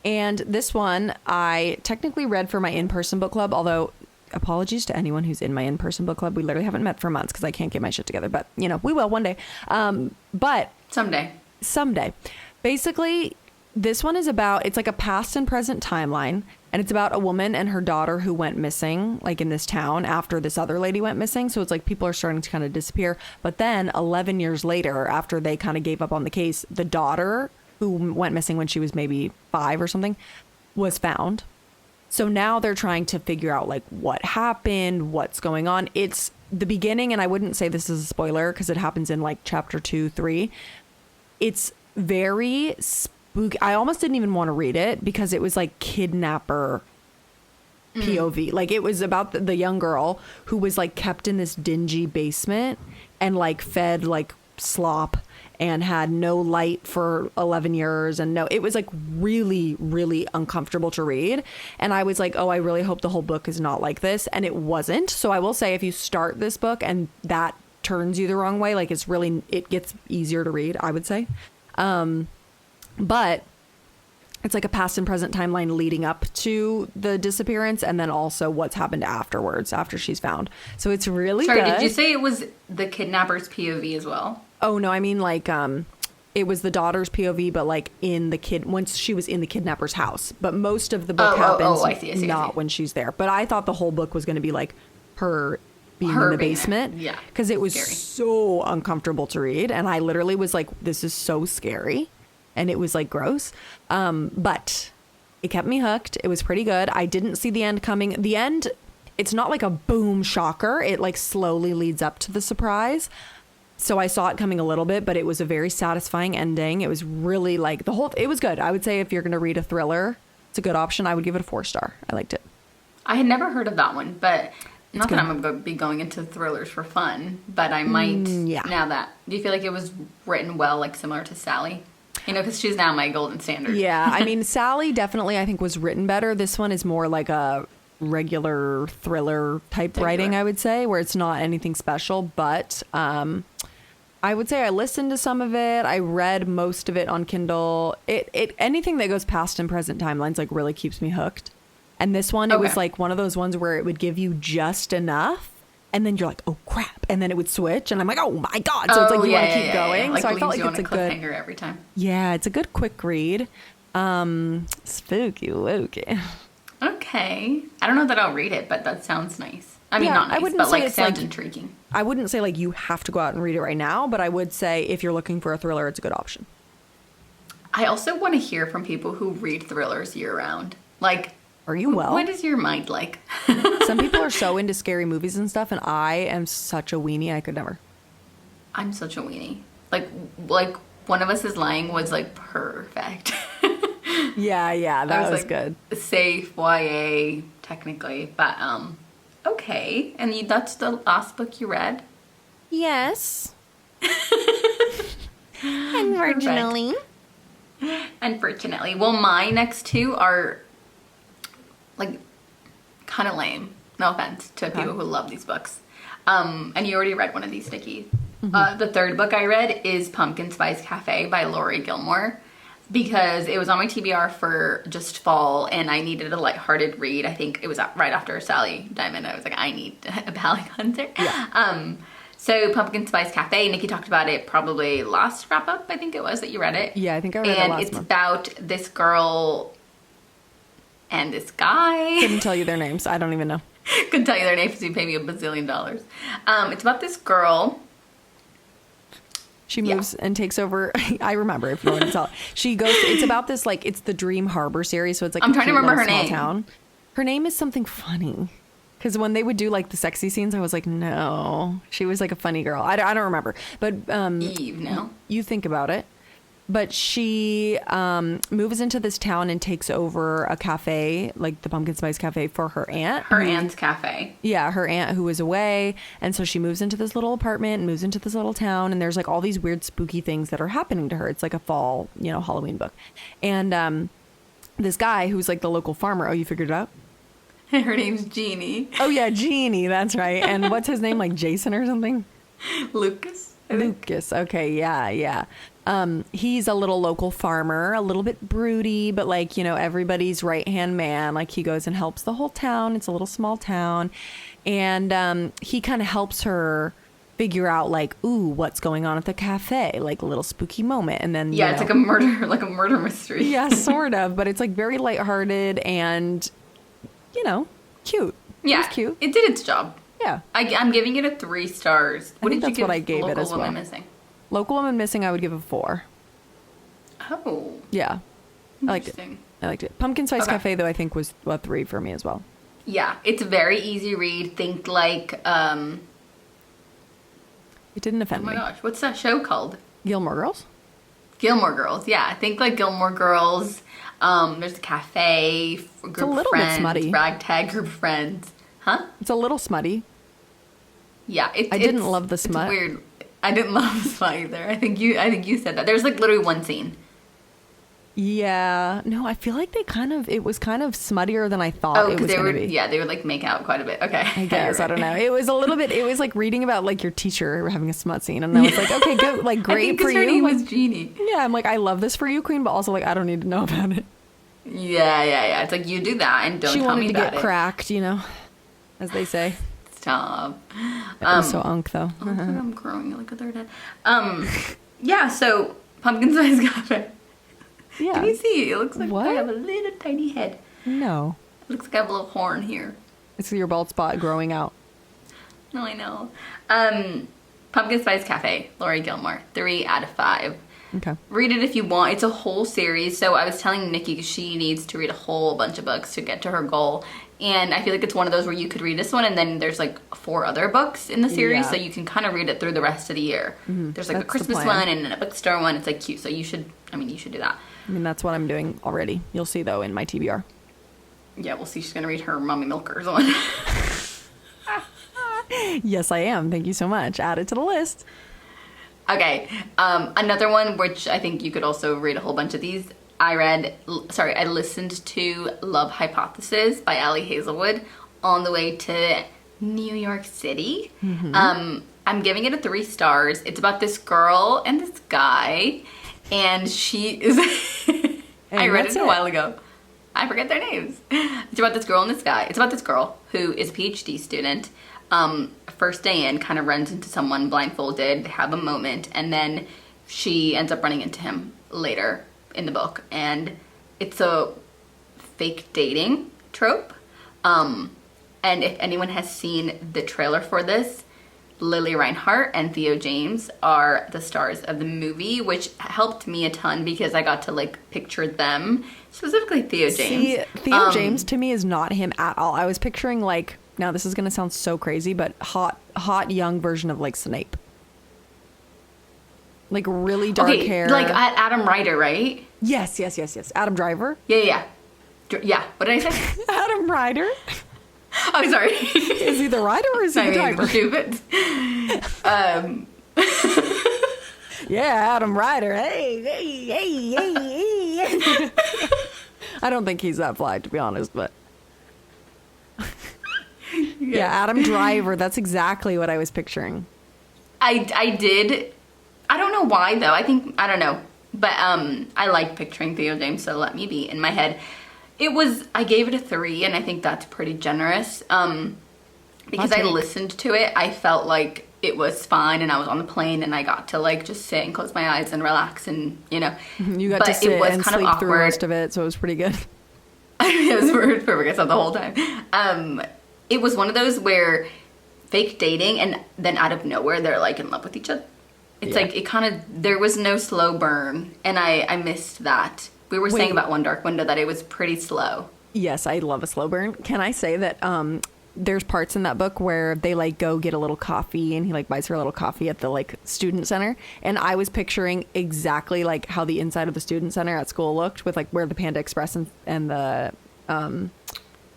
S2: And this one I technically read for my in-person book club, although apologies to anyone who's in my in-person book club. We literally haven't met for months because I can't get my shit together, but you know, we will one day. But someday. Basically, this one is about, it's like a past and present timeline, and it's about a woman and her daughter who went missing, like in this town after this other lady went missing. So it's like people are starting to kind of disappear. But then 11 years later, after they kind of gave up on the case, the daughter who went missing when she was maybe 5 or something was found. So now they're trying to figure out like what happened, what's going on. It's the beginning, and I wouldn't say this is a spoiler because it happens in like chapter 2, 3. It's very spooky. I almost didn't even want to read it because it was like kidnapper POV. Like it was about the young girl who was like kept in this dingy basement and like fed like slop and had no light for 11 years. And it was like really, really uncomfortable to read. And I was like, oh, I really hope the whole book is not like this. And it wasn't. So I will say if you start this book and that turns you the wrong way, like it gets easier to read, I would say. But it's like a past and present timeline leading up to the disappearance and then also what's happened afterwards after she's found. So it's really good.
S1: Did you say it was the kidnapper's POV as well?
S2: Oh, no, I mean like it was the daughter's POV, but like once she was in the kidnapper's house. But most of the book happens
S1: I see.
S2: when she's there. But I thought the whole book was going to be like her being in the basement.
S1: Yeah.
S2: Because it was
S1: scary.
S2: So uncomfortable to read. And I literally was like, this is so scary. And it was like gross. But it kept me hooked. It was pretty good. I didn't see the end coming. The end, it's not like a boom shocker. It like slowly leads up to the surprise. So I saw it coming a little bit, but it was a very satisfying ending. It was really like it was good. I would say if you're going to read a thriller, it's a good option. I would give it a 4-star. I liked it.
S1: I had never heard of that one, but not that I'm going to be going into thrillers for fun, but I might now that. Do you feel like it was written well, like similar to Sally? You know, because she's now my golden standard.
S2: Yeah, I mean, Sally definitely, I think, was written better. This one is more like a regular thriller type writing, I would say, where it's not anything special. But I would say I listened to some of it. I read most of it on Kindle. Anything that goes past and present timelines like really keeps me hooked. And this one, it was like one of those ones where it would give you just enough. And then you're like, oh, crap. And then it would switch. And I'm like, oh, my God. So it's like you want to keep going.
S1: Like,
S2: so I felt like it's a good
S1: cliffhanger every time.
S2: Yeah, it's a good quick read. Spooky, wooky.
S1: Okay. I don't know that I'll read it, but that sounds nice. I mean, not nice, but like sounds intriguing.
S2: I wouldn't say like you have to go out and read it right now, but I would say if you're looking for a thriller, it's a good option.
S1: I also want to hear from people who read thrillers year round. Like,
S2: are you well?
S1: What is your mind like?
S2: Some people are so into scary movies and stuff, and I am such a weenie. I could never.
S1: I'm such a weenie. Like One of Us Is Lying was like perfect.
S2: Yeah, that was like, good.
S1: Safe YA technically, but okay. And that's the last book you read?
S2: Yes. Unfortunately.
S1: Unfortunately. Well, my next two are like kind of lame. No offense to people who love these books. And you already read one of these, Nikki. Mm-hmm. The third book I read is Pumpkin Spice Cafe by Laurie Gilmore, because it was on my TBR for just fall and I needed a lighthearted read. I think it was right after Sally Diamond. I was like, I need a palate cleanser. Yeah. So Pumpkin Spice Cafe, Nikki talked about it probably last wrap up, I think it was that you read it.
S2: Yeah, I think I read it last month. And
S1: it's about this girl and this guy.
S2: Couldn't tell you their names. I don't even know.
S1: Couldn't tell you their names because you pay me $1 bazillion. It's about this girl.
S2: She moves and takes over. I remember, if you want to tell. She goes, it's about this, like, it's the Dream Harbor series. So it's like,
S1: I'm trying to remember her name.
S2: Town. Her name is something funny. Because when they would do like the sexy scenes, I was like, no. She was like a funny girl. I don't remember. But
S1: Eve, no.
S2: You think about it. But she moves into this town and takes over a cafe, like the Pumpkin Spice Cafe, for her aunt.
S1: Her aunt's cafe.
S2: Yeah, her aunt who was away. And so she moves into this little apartment and moves into this little town. And there's like all these weird spooky things that are happening to her. It's like a fall, Halloween book. And this guy who's like the local farmer. Oh, you figured it out?
S1: Her name's Jeannie.
S2: Oh, yeah, Jeannie. That's right. And what's his name? Like Jason or something?
S1: Lucas.
S2: Lucas. Okay. Yeah. He's a little local farmer, a little bit broody, but like, you know, everybody's right-hand man. Like he goes and helps the whole town. It's a little small town. And he kind of helps her figure out like, ooh, what's going on at the cafe, like a little spooky moment. And then,
S1: yeah, it's like a murder mystery.
S2: Yeah, sort of, but it's like very lighthearted and, you know, cute.
S1: Yeah,
S2: it's cute.
S1: It did its job.
S2: Yeah.
S1: I'm giving it a 3 stars.
S2: What did you give? What I gave it as well.
S1: Local Woman Missing?
S2: Local Woman Missing, I would give a 4.
S1: Oh.
S2: Yeah. I liked it. Pumpkin Spice Cafe, though, I think was a 3 for me as well.
S1: Yeah, it's a very easy read. Think like,
S2: It didn't offend me.
S1: Oh my gosh, what's that show called?
S2: Gilmore Girls?
S1: Gilmore Girls, yeah. Think like Gilmore Girls. There's a cafe, group
S2: it's a little
S1: of friends,
S2: bit smutty.
S1: Ragtag group of friends. Huh?
S2: It's a little smutty.
S1: Yeah,
S2: I didn't love the smut.
S1: It's weird. I didn't love the smut either. I think you said that. There's like literally one scene.
S2: Yeah. No, I feel like it was kind of smuttier than I thought it was going to be.
S1: Yeah, they would like make out quite a bit. Okay.
S2: I guess, right. I don't know. It was a little bit, it was like reading about like your teacher having a smut scene. And I was like, okay, good. Like great for you.
S1: Her name was Jeannie.
S2: Yeah, I'm like, I love this for you, Queen, but also like, I don't need to know about it.
S1: Yeah. It's like, you do that and don't tell me about it.
S2: She wanted to get cracked, you know, as they say.
S1: Stop.
S2: That was so unk, though.
S1: I'm growing like a third head. Yeah, so Pumpkin Spice Cafe.
S2: Yeah.
S1: Can you see? It looks like
S2: what?
S1: I have a little tiny head.
S2: No.
S1: It looks like I have a little horn here.
S2: It's your bald spot growing out.
S1: No, I know. Pumpkin Spice Cafe, Laurie Gilmore, 3 out of 5.
S2: Okay.
S1: Read it if you want. It's a whole series. So I was telling Nikki she needs to read a whole bunch of books to get to her goal. And I feel like it's one of those where you could read this one and then there's like 4 other books in the series. Yeah. So you can kind of read it through the rest of the year. Mm-hmm. There's like a Christmas one and a bookstore one. It's like cute. So you should do that.
S2: I mean, that's what I'm doing already. You'll see though in my TBR.
S1: Yeah, we'll see. She's going to read her Mommy Milkers one.
S2: Yes, I am. Thank you so much. Add it to the list.
S1: Okay. Another one, which I think you could also read a whole bunch of these. I listened to Love Hypothesis by Allie Hazelwood on the way to New York City. Mm-hmm. I'm giving it a 3 stars. It's about this girl and this guy, and she is... I read it a while ago. I forget their names. It's about this girl and this guy. It's about this girl who is a PhD student. First day in, kind of runs into someone blindfolded, have a moment, and then she ends up running into him later in the book. And it's a fake dating trope. And if anyone has seen the trailer for this, Lily Reinhart and Theo James are the stars of the movie, which helped me a ton because I got to like picture them, specifically Theo James.
S2: See, Theo James to me is not him at all. I was picturing like, now this is going to sound so crazy, but hot young version of like Snape. Like really dark hair.
S1: Like Adam Ryder, right?
S2: Yes. Adam Driver?
S1: Yeah. Yeah, what did I say?
S2: Adam Ryder?
S1: Oh, sorry.
S2: Is he the rider or is he the driver?
S1: Stupid.
S2: Yeah, Adam Ryder. Hey. I don't think he's that fly, to be honest, but... Yeah, Adam Driver. That's exactly what I was picturing.
S1: I did. I don't know why, though. I don't know. But I like picturing Theo James, so let me be in my head. I gave it a 3, and I think that's pretty generous. Because I listened to it, I felt like it was fine, and I was on the plane, and I got to like just sit and close my eyes and relax, and you know.
S2: You got to sit and sleep through most of it, so it was pretty good.
S1: It was perfect. I slept the whole time. It was one of those where fake dating, and then out of nowhere, they're like in love with each other. It's like, it kind of, there was no slow burn, and I missed that. We were saying about One Dark Window that it was pretty slow.
S2: Yes, I love a slow burn. Can I say that there's parts in that book where they like go get a little coffee, and he like buys her a little coffee at the like student center, and I was picturing exactly like how the inside of the student center at school looked with like where the Panda Express and the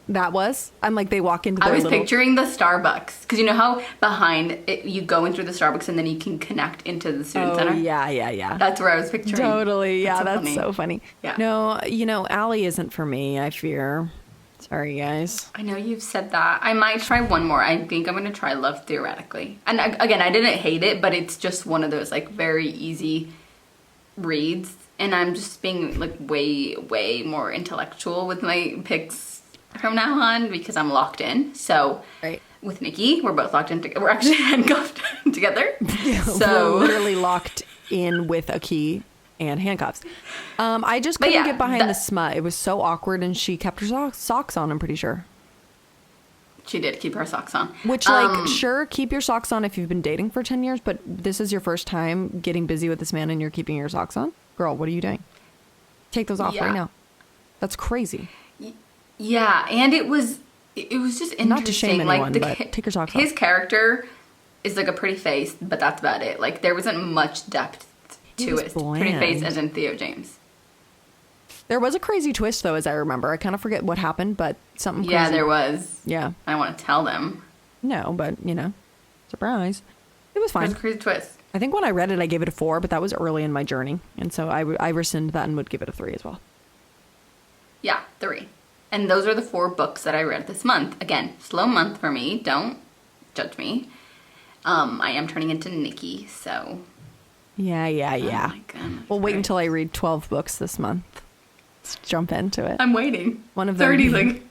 S2: that was. I'm like, they walk into their
S1: picturing the Starbucks, because you know how behind it, you go into the Starbucks and then you can connect into the student center?
S2: Yeah.
S1: That's where I was picturing.
S2: Totally. Yeah, that's so funny.
S1: Yeah.
S2: No, you know, Allie isn't for me, I fear. Sorry, guys.
S1: I know you've said that. I might try one more. I think I'm going to try Love Theoretically. And again, I didn't hate it, but it's just one of those like very easy reads, and I'm just being like way more intellectual with my picks from now on because I'm locked in. So
S2: right.
S1: With Niki, we're both locked in. We're actually handcuffed together. So
S2: we're literally locked in with a key and handcuffs. I just couldn't get behind the smut. It was so awkward, and she kept her socks on, I'm pretty sure.
S1: She did keep her socks on.
S2: Which, like, sure, keep your socks on if you've been dating for 10 years, but this is your first time getting busy with this man and you're keeping your socks on? Girl, what are you doing? Take those off right now. That's crazy.
S1: Yeah, and it was just interesting.
S2: Not to shame anyone, but take your socks off.
S1: His character is like a pretty face, but that's about it. Like, there wasn't much depth to it. Pretty face as in Theo James.
S2: There was a crazy twist, though, as I remember. I kind of forget what happened, but something crazy.
S1: Yeah, there was.
S2: Yeah.
S1: I don't want to tell them.
S2: No, but, you know, surprise. It was fine.
S1: It was a crazy twist.
S2: I think when I read it, I gave it a 4, but that was early in my journey. And so I rescind that and would give it a 3 as well.
S1: Yeah, 3. And those are the 4 books that I read this month. Again, slow month for me. Don't judge me. I am turning into Niki, so...
S2: Yeah.
S1: Oh my goodness.
S2: We'll wait until I read 12 books this month. Let's jump into it.
S1: I'm waiting.
S2: One of them
S1: 30,
S2: being,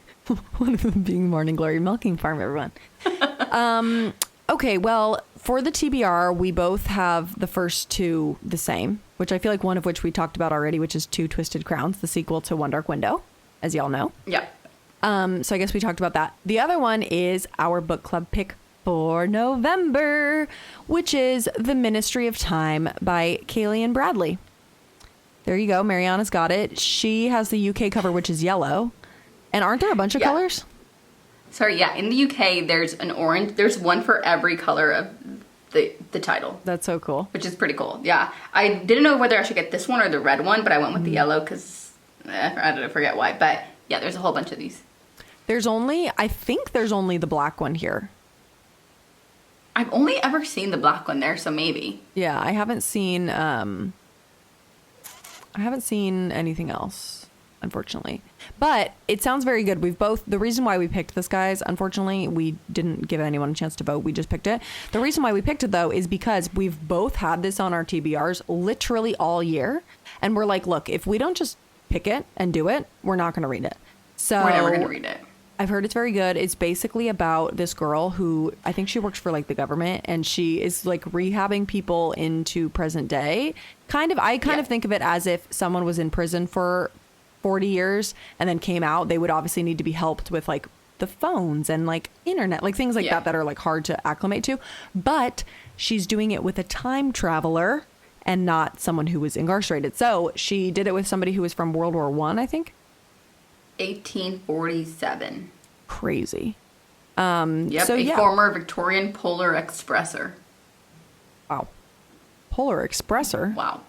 S2: one of them being Morning Glory Milking Farm, everyone. Okay, well, for the TBR, we both have the first 2 the same, which I feel like one of which we talked about already, which is 2 Twisted Crowns, the sequel to One Dark Window, as y'all know.
S1: Yeah.
S2: So I guess we talked about that. The other one is our book club pick for November, which is The Ministry of Time by Kaylee and Bradley. There you go. Mariana's got it. She has the UK cover, which is yellow. And aren't there a bunch of colors?
S1: Sorry, yeah. In the UK, there's an orange. There's one for every color of the title.
S2: That's so cool.
S1: Which is pretty cool. Yeah. I didn't know whether I should get this one or the red one, but I went with the yellow because I forget why. But yeah, there's a whole bunch of these.
S2: I think there's only the black one here.
S1: I've only ever seen the black one there, so maybe.
S2: Yeah, I haven't seen anything else, unfortunately. But it sounds very good. The reason why we picked this, guys, unfortunately, we didn't give anyone a chance to vote. We just picked it. The reason why we picked it, though, is because we've both had this on our TBRs literally all year. And we're like, look, if we don't just pick it and do it, we're not going to read it. So
S1: we're never going to read it.
S2: I've heard it's very good. It's basically about this girl who, I think she works for like the government, and she is like rehabbing people into present day. I kind of think of it as if someone was in prison for 40 years and then came out. They would obviously need to be helped with like the phones and like internet, like things like that are like hard to acclimate to. But she's doing it with a time traveler and not someone who was incarcerated. So she did it with somebody who was from World War I, I think.
S1: 1847.
S2: Crazy.
S1: Yep,
S2: so,
S1: former Victorian polar expressor.
S2: Wow. Polar expressor?
S1: Wow.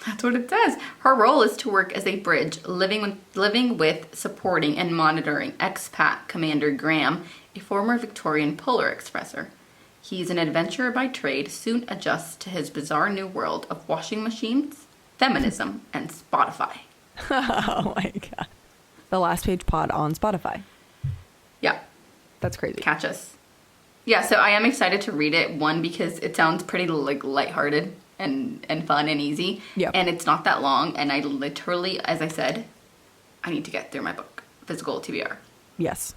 S1: That's what it says. Her role is to work as a bridge, living with, supporting, and monitoring expat Commander Graham, a former Victorian polar expressor. He's an adventurer by trade, soon adjusts to his bizarre new world of washing machines, feminism, and Spotify.
S2: Oh my God. The Last Page Pod on Spotify.
S1: Yeah.
S2: That's crazy.
S1: Catch us. Yeah, so I am excited to read it. One, because it sounds pretty like lighthearted and fun and easy.
S2: Yeah.
S1: And it's not that long. And I literally, as I said, I need to get through my book, physical TBR.
S2: Yes.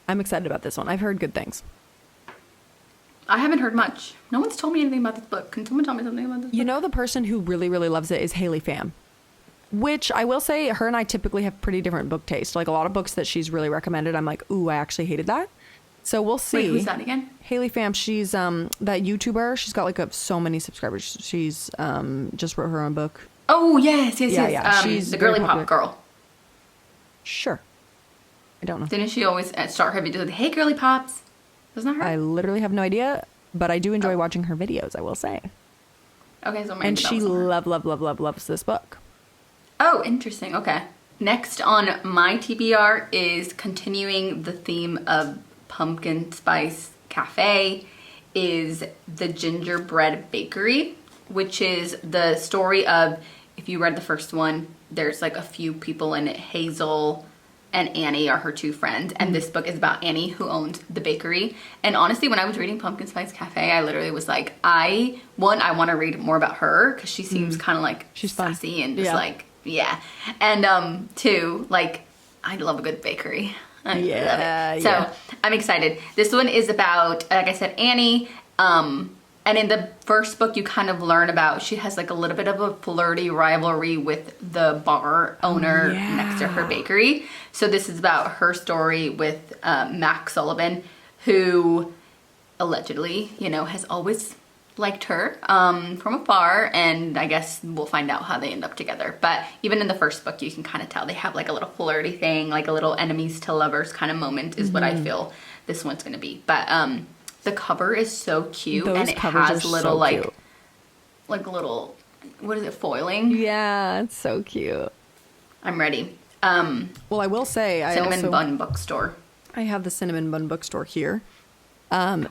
S2: I'm excited about this one. I've heard good things.
S1: I haven't heard much. No one's told me anything about this book. Can someone tell me something about this book?
S2: You know, the person who really, really loves it is Haley Pham. Which I will say, her and I typically have pretty different book taste. Like a lot of books that she's really recommended, I'm like, ooh, I actually hated that. So we'll see.
S1: Wait, who's that again?
S2: Haley Pham. She's that YouTuber. She's got like so many subscribers. She's just wrote her own book.
S1: Oh yes.
S2: Yeah. She's
S1: the girly
S2: popular.
S1: pop girl.
S2: Sure. I don't know.
S1: Didn't she always start her videos with, "Hey, girly pops"? Wasn't that her?
S2: I literally have no idea, but I do enjoy watching her videos. I will say.
S1: Okay, so maybe
S2: and she loves this book.
S1: Oh, interesting. Okay. Next on my TBR is continuing the theme of pumpkin spice cafe is The Gingerbread Bakery, which is the story of, if you read the first one, there's like a few people in it. Hazel, and Annie are her two friends. And this book is about Annie, who owns the bakery. And honestly, when I was reading Pumpkin Spice Cafe, I literally was like, I want to read more about her because she seems kind of like
S2: she's
S1: sassy
S2: fun.
S1: and just like, yeah. And two, like, I love a good bakery. I love it. So I'm excited. This one is about, like I said, Annie. And in the first book, you kind of learn about, she has like a little bit of a flirty rivalry with the bar owner next to her bakery. So this is about her story with Max Sullivan, who allegedly, you know, has always liked her from afar. And I guess we'll find out how they end up together. But even in the first book, you can kind of tell they have like a little flirty thing, like a little enemies to lovers kind of moment is what I feel this one's going to be. But the cover is so cute.
S2: Those
S1: and it has little like little, what is it, foiling?
S2: Yeah, it's so cute.
S1: I'm ready.
S2: Well, I will say,
S1: Cinnamon Bun Bookstore.
S2: I have the Cinnamon Bun Bookstore here.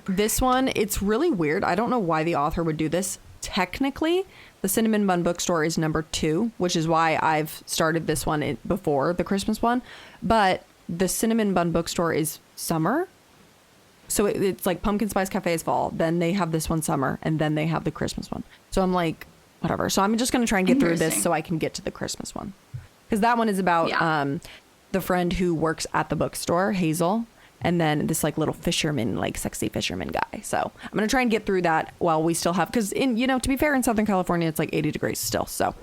S2: This one, it's really weird. I don't know why the author would do this. Technically, the Cinnamon Bun Bookstore is number 2, which is why I've started this one before the Christmas one. But the Cinnamon Bun Bookstore is summer. So it's like Pumpkin Spice Cafe is fall, then they have this one summer, and then they have the Christmas one. So I'm like, whatever. So I'm just going to try and get through this so I can get to the Christmas one. Because that one is about the friend who works at the bookstore, Hazel, and then this like little fisherman, like sexy fisherman guy. So I'm going to try and get through that while we still have, because to be fair, in Southern California, it's like 80 degrees still. So I'm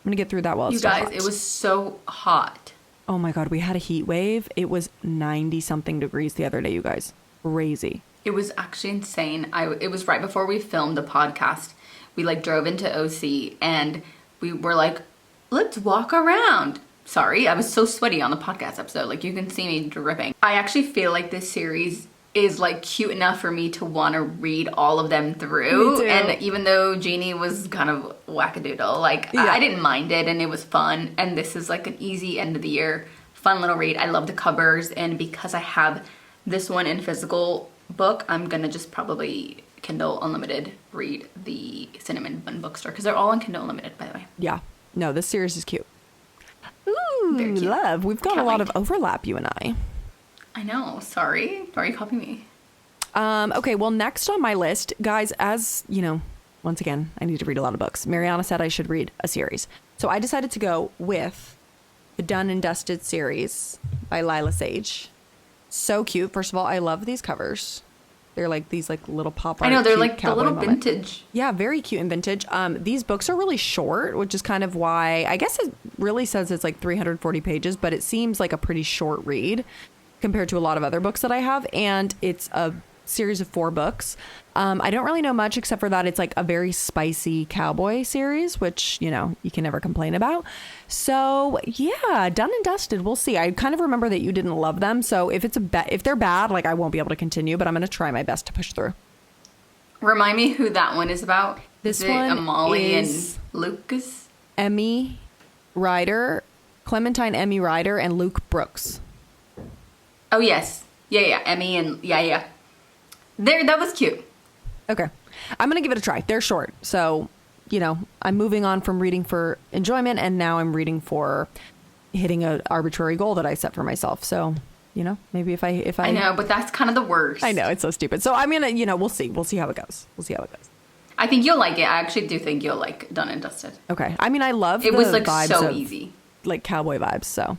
S2: going to get through that while it's still hot.
S1: You guys, it was so hot.
S2: Oh my God, we had a heat wave. It was 90 something degrees the other day, you guys. Crazy.
S1: It was actually insane. It was right before we filmed the podcast. We like drove into OC and we were like, let's walk around. Sorry, I was so sweaty on the podcast episode. Like you can see me dripping. I actually feel like this series is like cute enough for me to want to read all of them through.
S2: Me too.
S1: And even though Jeannie was kind of wackadoodle, like I didn't mind it and it was fun. And this is like an easy end of the year, fun little read. I love the covers, and because I have this one in physical book, I'm gonna just probably Kindle Unlimited read the Cinnamon Bun Bookstore because they're all on Kindle Unlimited, by the way.
S2: Yeah. No, this series is cute. Ooh,
S1: very cute.
S2: Love. We've got a lot of overlap, you and I.
S1: I know. Sorry. Sorry, copy me.
S2: Okay, well, next on my list, guys, as you know, once again, I need to read a lot of books. Mariana said I should read a series. So I decided to go with the Done and Dusted series by Lila Sage. So cute. First of all, I love these covers. They're like these like little pop art.
S1: I know, they're like the little vintage.
S2: Yeah, very cute and vintage. These books are really short, which is kind of why I guess it really says it's like 340 pages, but it seems like a pretty short read compared to a lot of other books that I have. And it's a series of 4 books. I don't really know much except for that it's like a very spicy cowboy series, which, you know, you can never complain about. So yeah, Done and Dusted. We'll see. I kind of remember that you didn't love them. So if if they're bad, like I won't be able to continue, but I'm going to try my best to push through.
S1: Remind me who that one is about.
S2: This
S1: is
S2: one
S1: it Amali
S2: is
S1: and Lucas?
S2: Emmy Ryder, Clementine Emmy Ryder, and Luke Brooks.
S1: Oh yes. Yeah. Emmy and yeah. There, that was cute.
S2: Okay. I'm going to give it a try. They're short. So, you know, I'm moving on from reading for enjoyment, and now I'm reading for hitting an arbitrary goal that I set for myself. So, you know, maybe if I
S1: I know, but that's kind of the worst.
S2: I know, it's so stupid. So I'm going to, you know, we'll see how it goes.
S1: I think you'll like it. I actually do think you'll like Done and Dusted.
S2: Okay. I mean, I love
S1: it.
S2: The
S1: Was like
S2: vibes
S1: so
S2: of,
S1: easy.
S2: Like cowboy vibes. So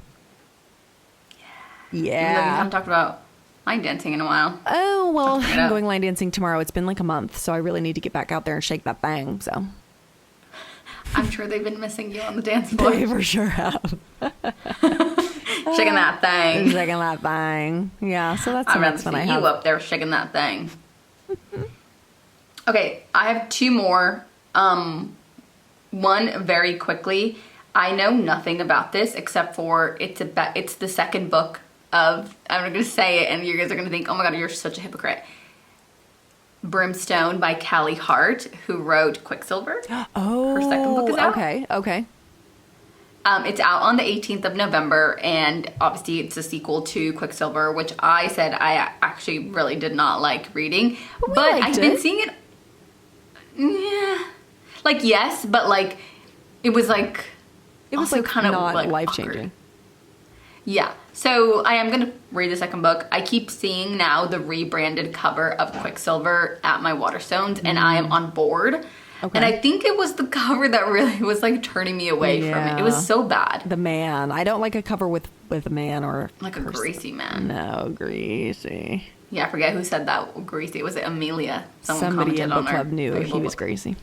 S1: yeah.
S2: Yeah.
S1: We haven't talked about line dancing in a while.
S2: Oh, well, I'm going line dancing tomorrow. It's been like a month, so I really need to get back out there and shake that thing. So
S1: I'm sure they've been missing you on the dance floor.
S2: They for sure have.
S1: Shaking that thing.
S2: Shaking that thing. Yeah, so that's the
S1: I'd rather
S2: next one
S1: see
S2: I have.
S1: you up there shaking that thing. Okay, I have 2 more. One very quickly. I know nothing about this except for it's the second book of, I'm going to say it and you guys are going to think, oh my god, you're such a hypocrite. Brimstone by Callie Hart, who wrote Quicksilver.
S2: Oh,
S1: her second book is out.
S2: Okay.
S1: It's out on the 18th of November, and obviously it's a sequel to Quicksilver, which I said I actually really did not like reading. But I've been seeing it. Yeah. Like, yes, but like, it was like,
S2: it was
S1: also
S2: like
S1: kind of
S2: not
S1: like
S2: life changing.
S1: Yeah. So I am going to read the second book. I keep seeing now the rebranded cover of Quicksilver at my Waterstones, and I am on board. Okay. And I think it was the cover that really was like turning me away from it. It was so bad.
S2: The man. I don't like a cover with a man or
S1: like a greasy man.
S2: No, greasy.
S1: Yeah, I forget who said that. Greasy. Was it Amelia?
S2: Somebody in BookClub knew he was greasy.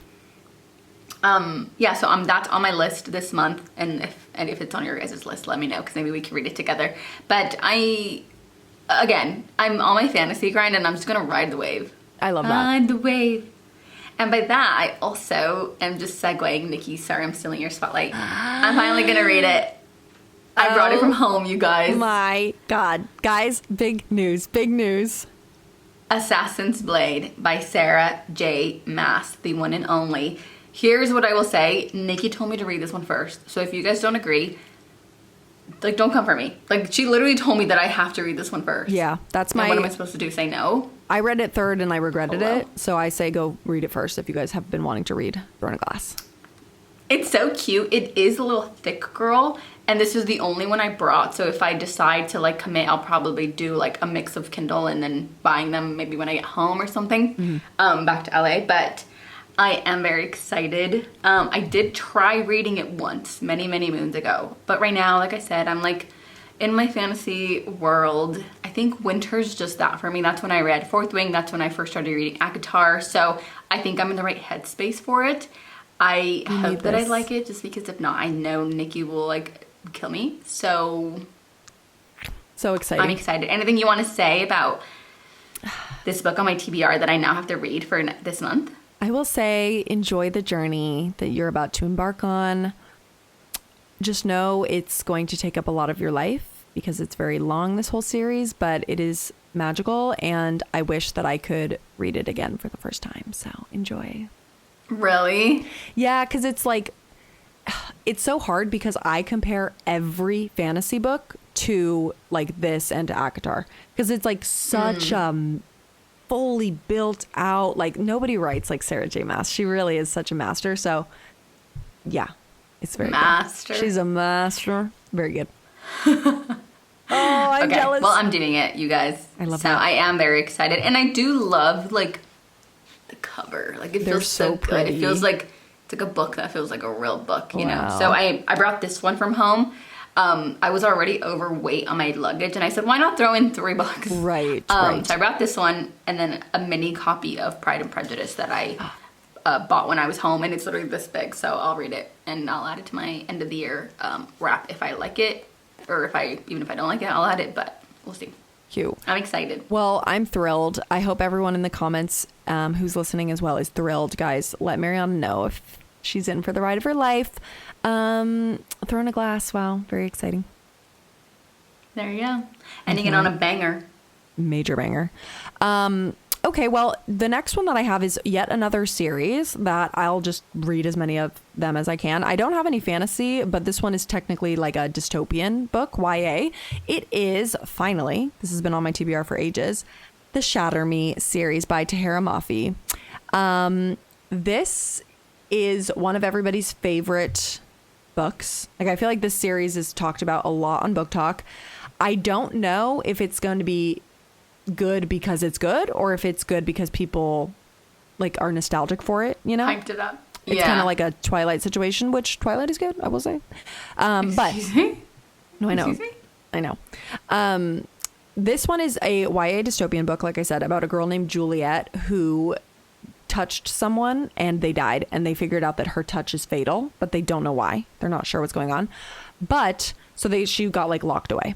S1: Yeah, so that's on my list this month, and if it's on your guys' list, let me know, because maybe we can read it together. But I'm on my fantasy grind, and I'm just gonna ride the wave.
S2: I love that.
S1: Ride the wave. And by that, I also am just segueing. Nikki, sorry, I'm stealing your spotlight. I'm finally gonna read it. I brought it from home, you guys.
S2: My God. Guys, big news.
S1: Assassin's Blade by Sarah J. Maas, the one and only. Here's what I will say. Nikki told me to read this one first. So if you guys don't agree, like, don't come for me. Like, she literally told me that I have to read this one first.
S2: Yeah, that's
S1: and what am I supposed to do? Say no?
S2: I read it third and I regretted it. So I say go read it first if you guys have been wanting to read Throne of Glass.
S1: It's so cute. It is a little thick, girl. And this is the only one I brought. So if I decide to, like, commit, I'll probably do, like, a mix of Kindle and then buying them maybe when I get home or something. Back to LA. But I am very excited. I did try reading it once, many, many moons ago. But right now, like I said, I'm, like, in my fantasy world. I think winter's just that for me. That's when I read Fourth Wing. That's when I first started reading ACOTAR. So I think I'm in the right headspace for it. I hope that I like it, just because if not, I know Nikki will, like, kill me. So
S2: excited.
S1: I'm excited. Anything you want to say about this book on my TBR that I now have to read for this month?
S2: I will say enjoy the journey that you're about to embark on. Just know it's going to take up a lot of your life because it's very long, this whole series, but it is magical, and I wish that I could read it again for the first time. So enjoy.
S1: Really?
S2: Yeah, because it's like, it's so hard because I compare every fantasy book to like this and to ACOTAR, because it's like such fully built out, like nobody writes like Sarah J. Maas. She really is such a master. So yeah, it's very
S1: master.
S2: Good. She's a master. Very good. Oh, I'm jealous.
S1: Well, I'm doing it, you guys.
S2: I love
S1: that. So I am very excited, and I do love like the cover. Like it feels so good. It feels like it's like a book that feels like a real book, you know? So I brought this one from home. I was already overweight on my luggage, and I said, why not throw in 3 books?
S2: Right.
S1: So I brought this one, and then a mini copy of Pride and Prejudice that I bought when I was home, and it's literally this big, so I'll read it, and I'll add it to my end of the year wrap if I like it, or even if I don't like it, I'll add it, but we'll see.
S2: Cute.
S1: I'm excited.
S2: Well, I'm thrilled. I hope everyone in the comments who's listening as well is thrilled. Guys, let Mariana know if she's in for the ride of her life. Throne of Glass. Wow. Very exciting.
S1: There you go. Ending it on a banger.
S2: Major banger. Okay, well, the next one that I have is yet another series that I'll just read as many of them as I can. I don't have any fantasy, but this one is technically like a dystopian book, YA. It is, finally, this has been on my TBR for ages, the Shatter Me series by Tahira Mafi. This is one of everybody's favorite books. Like, I feel like this series is talked about a lot on Book Talk. I don't know if it's going to be good because it's good, or if it's good because people like are nostalgic for it, you know?
S1: Hyped it up.
S2: It's kind of like a Twilight situation, which Twilight is good, I will say.
S1: Excuse me?
S2: No, I know.
S1: Excuse me?
S2: I know. This one is a YA dystopian book, like I said, about a girl named Juliet who touched someone and they died, and they figured out that her touch is fatal, but they don't know why. They're not sure what's going on. But so she got like locked away.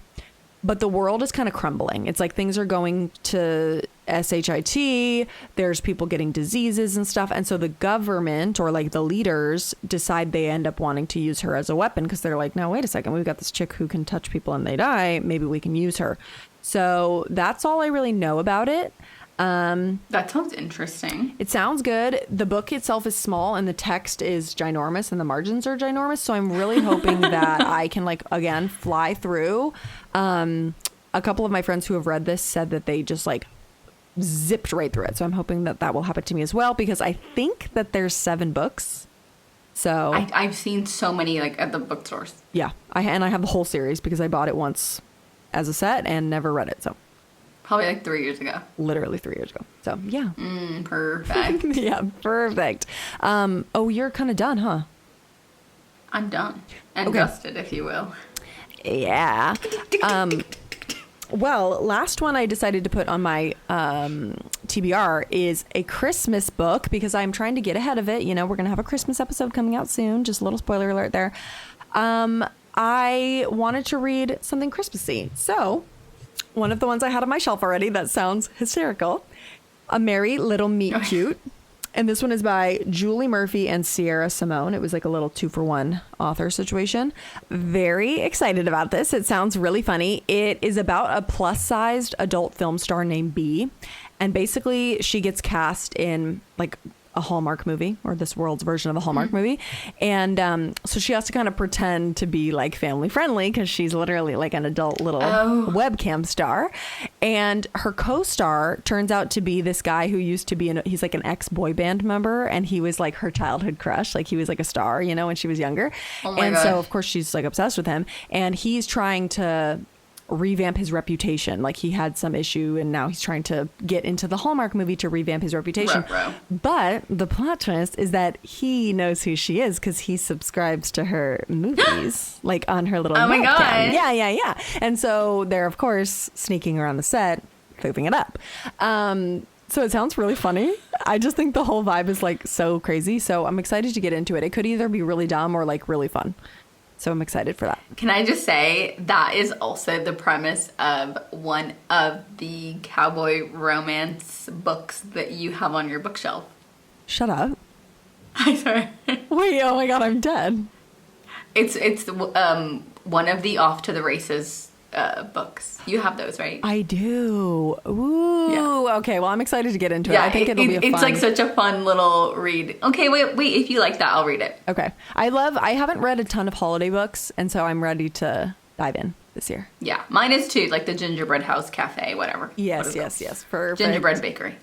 S2: But the world is kind of crumbling. It's like things are going to SHIT. There's people getting diseases and stuff. And so the government, or like the leaders, decide they end up wanting to use her as a weapon, because they're like, no, wait a second. We've got this chick who can touch people and they die. Maybe we can use her. So that's all I really know about it.
S1: That sounds interesting.
S2: It sounds good. The book itself is small and the text is ginormous and the margins are ginormous. So I'm really hoping that I can, like, again, fly through. A couple of my friends who have read this said that they just like zipped right through it. So I'm hoping that that will happen to me as well, because I think that there's 7 books. So
S1: I've seen so many like at the bookstores.
S2: Yeah. I have the whole series because I bought it once as a set and never read it. So
S1: probably like 3 years ago.
S2: Literally 3 years ago. So yeah.
S1: Perfect.
S2: Yeah, perfect. Oh, you're kind of done, huh?
S1: I'm done and dusted, if you will.
S2: Yeah. Well, last one I decided to put on my TBR is a Christmas book because I'm trying to get ahead of it. You know, we're going to have a Christmas episode coming out soon. Just a little spoiler alert there. I wanted to read something Christmassy. So one of the ones I had on my shelf already that sounds hysterical, A Merry Little Meet Cute. And this one is by Julie Murphy and Sierra Simone. It was like a little 2-for-1 author situation. Very excited about this. It sounds really funny. It is about a plus-sized adult film star named Bee. And basically, she gets cast in like a Hallmark movie, or this world's version of a Hallmark movie. And so she has to kind of pretend to be like family friendly because she's literally like an adult little webcam star. And her co-star turns out to be this guy who used to be, he's like an ex-boy band member, and he was like her childhood crush. Like he was like a star, you know, when she was younger. And so of course she's like obsessed with him, and he's trying to revamp his reputation. Like he had some issue and now he's trying to get into the Hallmark movie to revamp his reputation. But the plot twist is that he knows who she is because he subscribes to her movies like on her little
S1: my God.
S2: Yeah. And so they're of course sneaking around the set, pooping it up. So it sounds really funny. I just think the whole vibe is like so crazy. So I'm excited to get into it. It could either be really dumb or like really fun. So I'm excited for that.
S1: Can I just say that is also the premise of one of the cowboy romance books that you have on your bookshelf.
S2: Shut up.
S1: I swear.
S2: Wait, oh my God, I'm dead.
S1: It's one of the Off to the Races books. You have those, right?
S2: I do. Ooh. Yeah. Okay, well, I'm excited to get into it. I think it'll be
S1: It's like such a fun little read. Okay, wait. If you like that, I'll read it.
S2: Okay. I haven't read a ton of holiday books, and so I'm ready to dive in this year.
S1: Yeah, mine is too, like the Gingerbread House Cafe, whatever.
S2: Yes. For
S1: Gingerbread Bakery.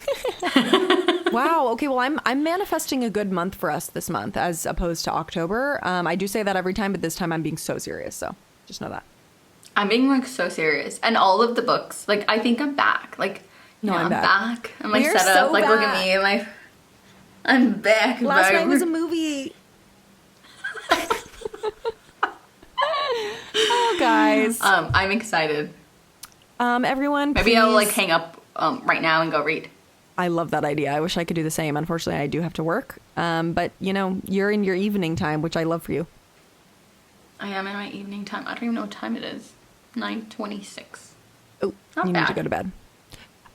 S2: Wow. Okay. Well, I'm manifesting a good month for us this month, as opposed to October. I do say that every time, but this time I'm being so serious. So just know that.
S1: I'm being like so serious, and all of the books, like I think I'm back. Like, no, I'm back. I'm like set up. Like, look at me. I'm back.
S2: Last night was a movie. Oh, guys.
S1: I'm excited.
S2: Everyone,
S1: maybe I'll like hang up right now and go read.
S2: I love that idea. I wish I could do the same. Unfortunately, I do have to work. But you know, you're in your evening time, which I love for you.
S1: I am in my evening time. I don't even know what time it is. 9:26.
S2: Oh, you need to go to bed.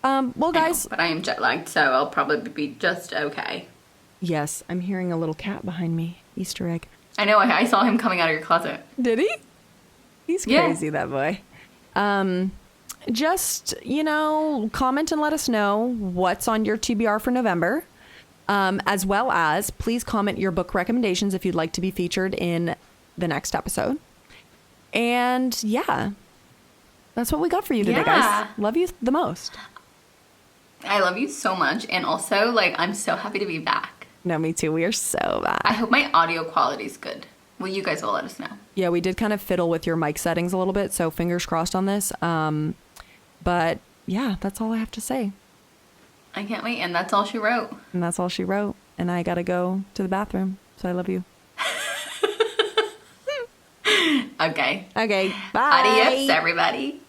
S2: Well, guys.
S1: But I am jet lagged, so I'll probably be just okay.
S2: Yes, I'm hearing a little cat behind me. Easter egg.
S1: I know. I saw him coming out of your closet.
S2: Did he? He's crazy, that boy. Just, you know, comment and let us know what's on your TBR for November. As well as, please comment your book recommendations if you'd like to be featured in the next episode. And yeah, that's what we got for you today, guys. Love you the most.
S1: I love you so much. And also, like, I'm so happy to be back.
S2: No, me too. We are so back.
S1: I hope my audio quality is good. Well, you guys will let us know.
S2: Yeah, we did kind of fiddle with your mic settings a little bit, so fingers crossed on this. But yeah, that's all I have to say.
S1: I can't wait. And that's all she wrote.
S2: And that's all she wrote. And I gotta go to the bathroom. So I love you.
S1: Okay.
S2: Okay. Bye.
S1: Adios, everybody.